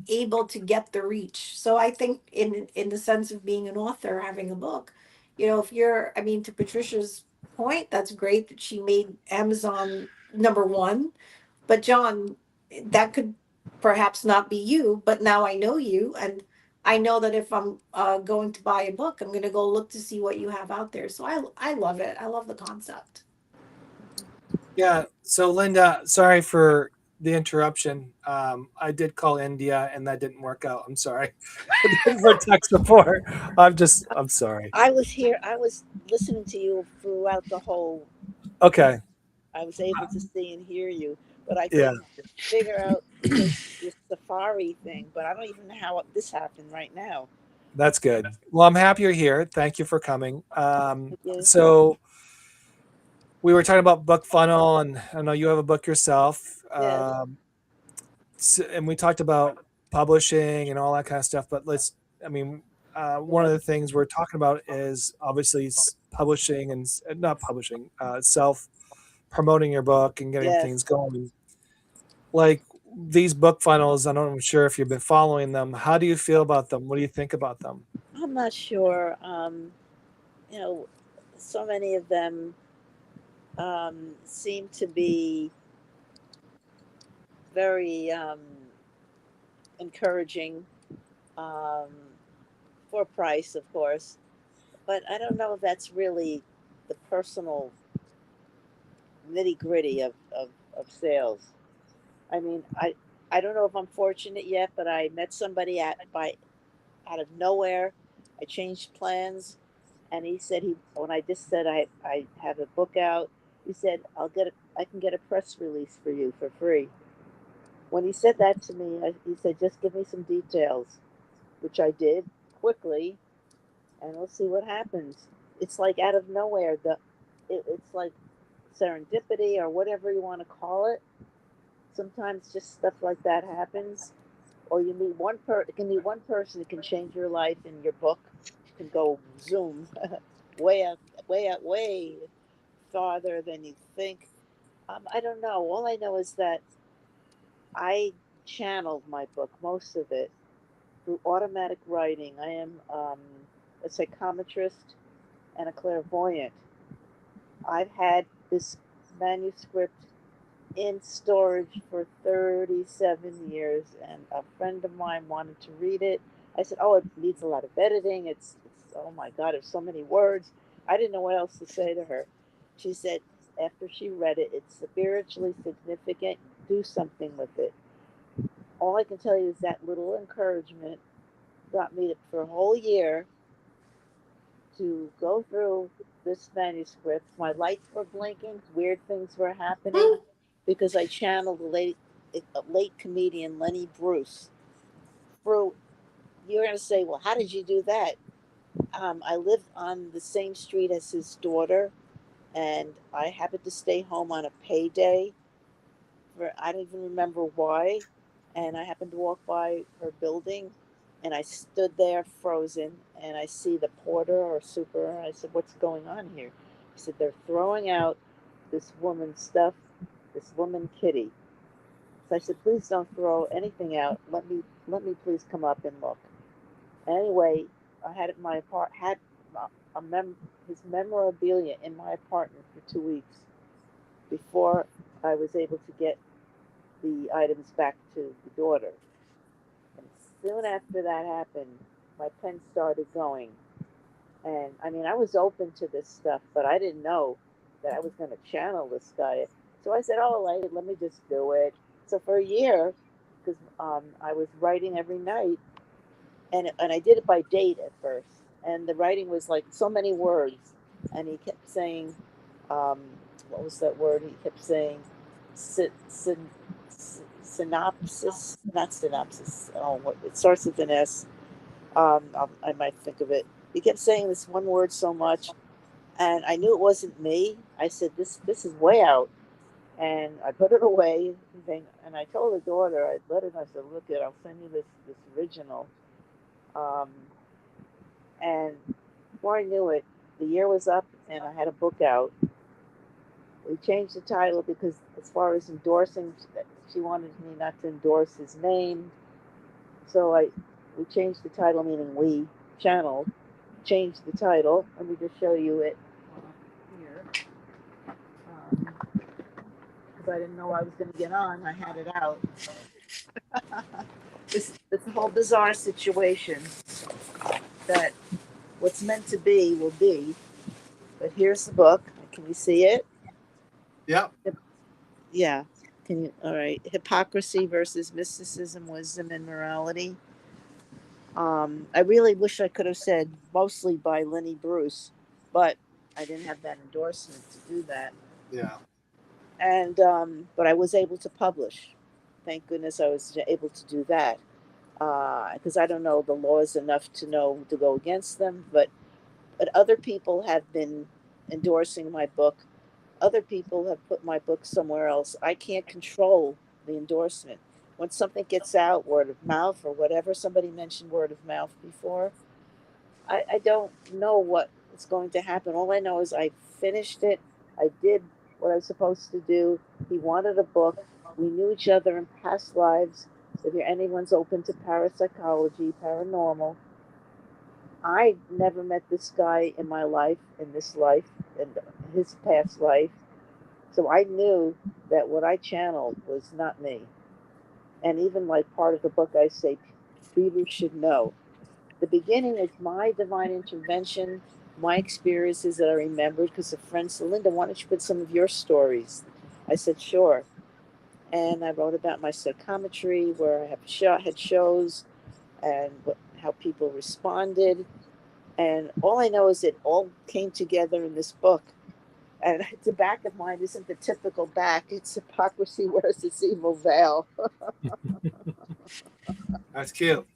able to get the reach? So I think in the sense of being an author, having a book, if you're, I mean, to Patricia's point, that's great that she made Amazon number one. But John, that could perhaps not be you, but now I know you, and I know that if I'm going to buy a book, I'm going to go look to see what you have out there. So I love it. I love the concept. Yeah. So Linda, sorry for the interruption. I did call India and that didn't work out. I'm sorry for tech support. I'm sorry. I was here. I was listening to you throughout the whole. Okay. I was able to see and hear you, but I Yeah, couldn't figure out because this Safari thing. But I don't even know how this happened right now. that's good. Well, I'm happy you're here. Thank you for coming. Thank you. So we were talking about BookFunnel, and I know you have a book yourself. Yes. And we talked about publishing and all that kind of stuff. But I mean, one of Yes. the things we're talking about is obviously publishing and not publishing, self promoting your book and getting Yes. things going. Like these book funnels, I'm sure if you've been following them. How do you feel about them? What do you think about them? I'm not sure. So many of them seem to be very encouraging um, for price, of course. But I don't know if that's really the personal nitty gritty of sales. I mean, I don't know if I'm fortunate yet, but I met somebody out of nowhere. I changed plans, and he said when I just said I have a book out, he said I can get a press release for you for free. When he said that to me, he said just give me some details, which I did quickly, and we'll see what happens. It's like out of nowhere. It's like serendipity or whatever you want to call it. Sometimes just stuff like that happens, or you meet it can be one person that can change your life in your book. You can go zoom way out, way out, way farther than you think. I don't know. All I know is that I channeled my book, most of it, through automatic writing. I am a psychometrist and a clairvoyant. I've had this manuscript in storage for 37 years, and a friend of mine wanted to read it. I said, "Oh, it needs a lot of editing. It's oh my God, there's so many words." I didn't know what else to say to her. She said, after she read it, it's spiritually significant. Do something with it. All I can tell you is that little encouragement got me for a whole year to go through this manuscript. My lights were blinking, weird things were happening because I channeled a late comedian, Lenny Bruce, through. You're going to say, well, how did you do that? I lived on the same street as his daughter, and I happened to stay home on a payday for I don't even remember why. And I happened to walk by her building, and I stood there frozen, and I see the porter or super. And I said, "What's going on here?" He said, "They're throwing out this woman's stuff, this woman Kitty." So I said, "Please don't throw anything out. Let me please come up and look." Anyway, I had my had a his memorabilia in my apartment for 2 weeks before I was able to get the items back to the daughter. And soon after that happened, my pen started going. And I mean, I was open to this stuff, but I didn't know that I was going to channel this guy. So I said, "Oh, let me just do it." So for a year, because I was writing every night, and I did it by date at first, and the writing was like so many words, and he kept saying, um, what was that word? He kept saying, synopsis, not synopsis. Oh, what it starts with an S. I might think of it. He kept saying this one word so much, and I knew it wasn't me. I said, "This is way out," and I put it away. And I told the daughter, I let her know. I said, "Look, I'll send you this original." Um, and before I knew it, the year was up, and I had a book out. We changed the title because, as far as endorsing, she wanted me not to endorse his name. So we changed the title, meaning we channeled, changed the title. Let me just show you it here, because I didn't know I was going to get on. I had it out. This whole bizarre situation that what's meant to be will be. But here's the book. Can you see it? Yep. Yeah. Can you? All right. Hypocrisy versus mysticism, wisdom, and morality. I really wish I could have said mostly by Lenny Bruce, but I didn't have that endorsement to do that. Yeah. And but I was able to publish. Thank goodness I was able to do that, because I don't know the laws enough to know to go against them. But other people have been endorsing my book. other people have put my book somewhere else. I can't control the endorsement. When something gets out, word of mouth or whatever, somebody mentioned word of mouth before, I don't know what is going to happen. All I know is I finished it. I did what I was supposed to do. He wanted a book. We knew each other in past lives. If anyone's open to parapsychology, paranormal, I never met this guy in my life, in this life, in his past life. So I knew that what I channeled was not me. And even like part of the book, I say, readers should know. The beginning is my divine intervention, my experiences that I remembered because a friend said, Linda, why don't you put some of your stories? I said, sure. And I wrote about my psychometry, where I had shows and how people responded. And all I know is it all came together in this book. And the back of mine isn't the typical back. It's hypocrisy wears its evil veil. That's cute.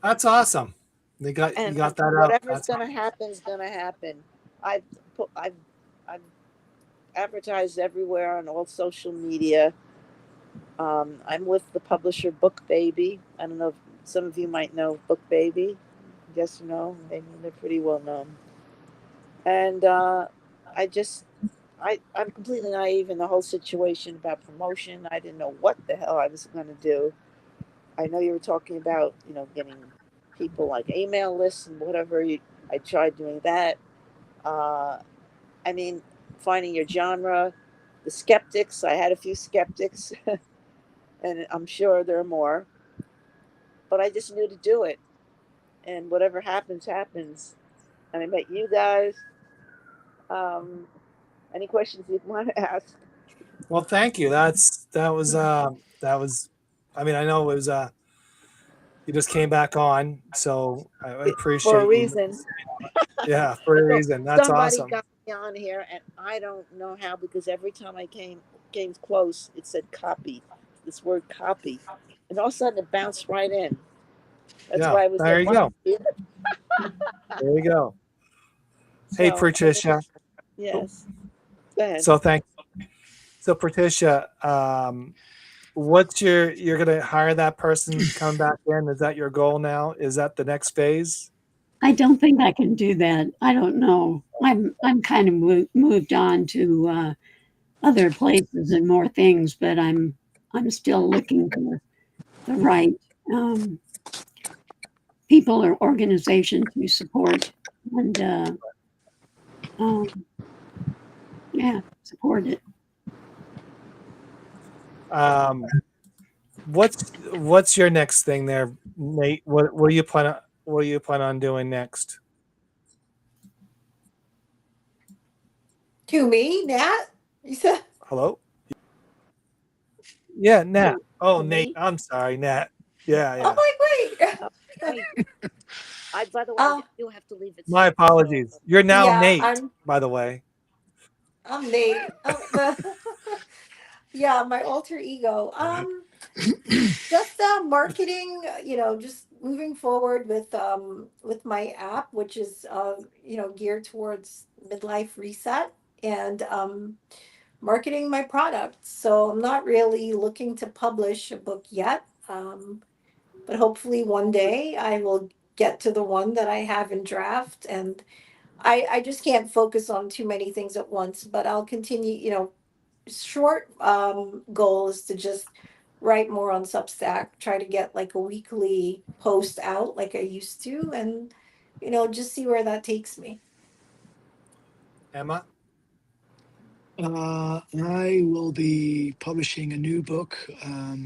That's awesome. You And got that out. whatever's That's going to happen is going to happen. I've put, I've advertised everywhere on all social media. I'm with the publisher Book Baby. I don't know if some of you might know Book Baby. Yes or no? They're pretty well known. And I just I'm completely naive in the whole situation about promotion. I didn't know what the hell I was going to do. I know you were talking about, getting people like email lists and whatever. I tried doing that. Uh, I mean, finding your genre. The skeptics, I had a few skeptics, and I'm sure there are more. But I just knew to do it. And whatever happens, happens. And I met you guys. Um, any questions you want to ask? well. Thank you. That was. I mean, I know it was. You just came back on, so I For a appreciate you. reason. Yeah, for a So reason. That's somebody awesome. got me on here, and I don't know how because every time I came close, it said copy. This word copy, and all of a sudden it bounced right in. That's Yeah, why I was there like, you "Must go. be it." There you go. Hey, So Patricia. yes, go ahead. So thank. So Patricia, what's you're gonna hire that person to come back in? Is that your goal now? Is that the next phase? I don't think I can do that. I don't know. I'm kind of moved on to other places and more things, but I'm still looking for the right um, people or organization to support and um, yeah, support it. Um, what's your next thing there, Nate? What do you plan on doing next? To me, Nat, you said. Hello? Yeah, Nat. To, Oh, to Nate. me, I'm sorry, Nat. Yeah, I'm yeah. like, wait. I, I. By the way, I um, do have to leave at My 6. So apologies. You're now yeah, Nate, by the way. I'm Nate. Yeah, my alter ego. Just marketing. Just moving forward with my app, which is geared towards midlife reset and marketing my product. So I'm not really looking to publish a book yet. But hopefully one day I will get to the one that I have in draft, and I just can't focus on too many things at once, but I'll continue, short goal is to just write more on Substack, try to get like a weekly post out like I used to, and just see where that takes me. Emma? I will be publishing a new book,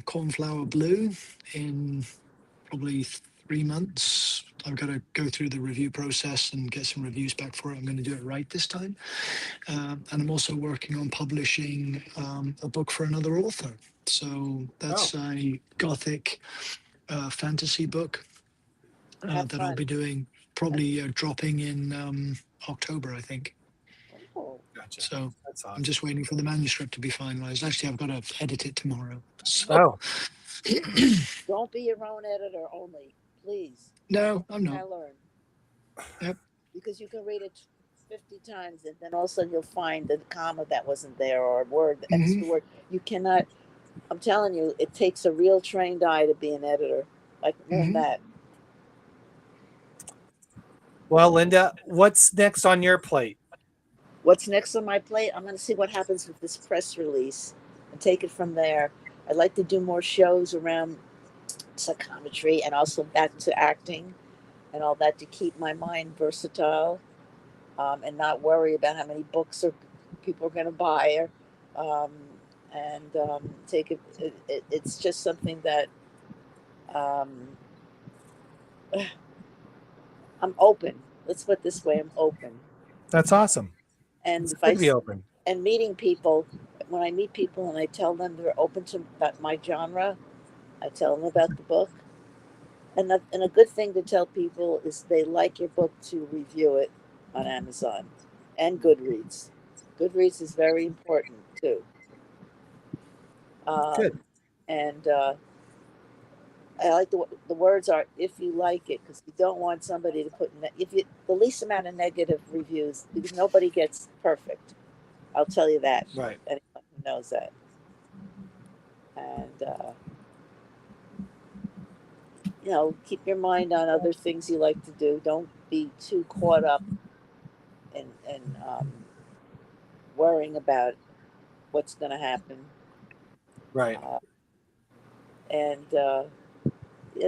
Cornflower Blue, in probably 3 months. I've got to go through the review process and get some reviews back for it. I'm going to do it right this time. And I'm also working on publishing a book for another author. So Oh, that's a gothic fantasy book have that I'll fun. be doing, probably dropping in October, I think. Oh, gotcha. So That's I'm awesome. just waiting for the manuscript to be finalized. Actually, I've got to edit it tomorrow. So Oh, don't be your own editor only, please. That's no, one I'm thing not. I learned Yep. because you can read a 50 times, and then all of a sudden you'll find the comma that wasn't there, or a word, the extra word. You cannot, I'm telling you, it takes a real trained eye to be an editor. Like, learn that. Well, Linda, what's next on your plate? What's next on my plate? I'm going to see what happens with this press release and take it from there. I'd like to do more shows around psychometry and also back to acting and all that, to keep my mind versatile, and not worry about how many books people are going to buy, um, and take it's just something that, um, I'm open. Let's put it this way: I'm open. That's awesome. And It's if good to be open. and meeting people, when I meet people and I tell them they're open to about my genre, I tell them about the book. And a good thing to tell people is they like your book to review it on Amazon and Goodreads. Goodreads is very important too. Good. And I like the words are, if you like it, because you don't want somebody to put if you the least amount of negative reviews, because nobody gets perfect. I'll tell you that. Right. Anyone who knows that. And keep your mind on other things you like to do. Don't be too caught up in worrying about what's going to happen. Right. And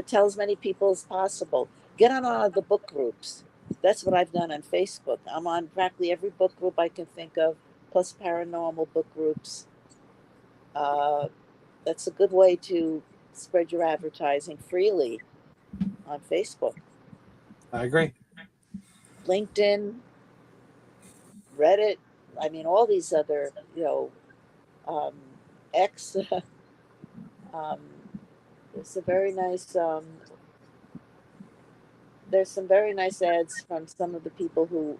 tell as many people as possible. Get on all the book groups. That's what I've done on Facebook. I'm on practically every book group I can think of, plus paranormal book groups. That's a good way to spread your advertising freely on Facebook. I agree. LinkedIn, Reddit, I mean, all these other, um, X. um, there's a very nice, there's some very nice ads from some of the people who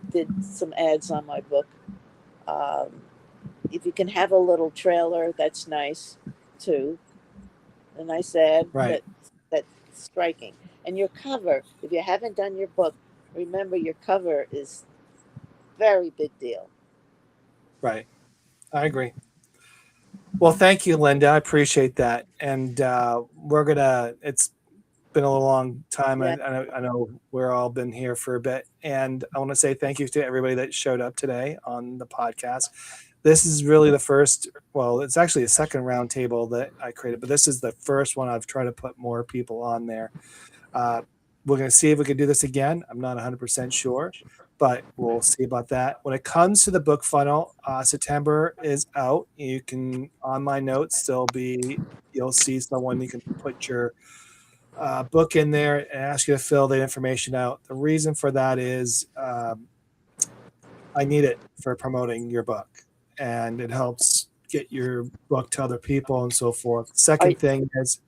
did some ads on my book. Um, if you can have a little trailer, that's nice too. A nice ad Right. that's striking. And your cover, if you haven't done your book, remember your cover is very big deal. Right. I agree. Well, thank you, Linda. I appreciate that. And it's been a long time. Yeah. I know we're all been here for a bit. And I want to say thank you to everybody that showed up today on the podcast. This is really the first, well, it's actually a second round table that I created, but this is the first one I've tried to put more people on there. We're going to see if we can do this again. I'm not 100% sure, but we'll see about that. When it comes to the book funnel, September is out. You can, on my notes, you'll see someone you can put your book in there and ask you to fill the information out. The reason for that is I need it for promoting your book, and it helps get your book to other people and so forth. Second thing is,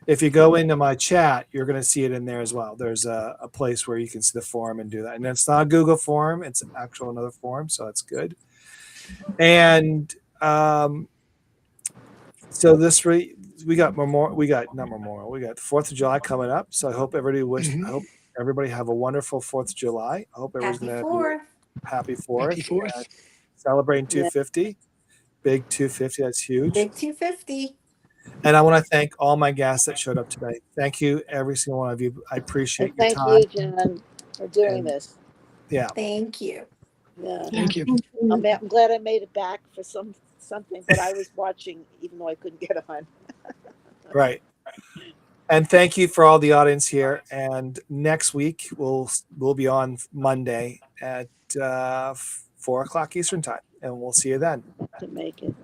if you go into my chat, you're going to see it in there as well. There's a place where you can see the form and do that. And it's not a Google form, it's actual another form, so that's good. And so we got Memorial, we got not Memorial, we got the 4th of July coming up. So I hope I hope everybody have a wonderful 4th of July. I hope everybody's going to be happy 4th. Happy 4th. Celebrating 250. Big 250, that's huge. Big 250. And I want to thank all my guests that showed up today. Thank you, every single one of you. I appreciate your time. Thank you, John, for doing this. Yeah. Thank you. Yeah. Thank you. I'm glad I made it back for something, but I was watching even though I couldn't get on. Right. And thank you for all the audience here. And next week we'll be on Monday at 4 o'clock Eastern time, and we'll see you then. To make it.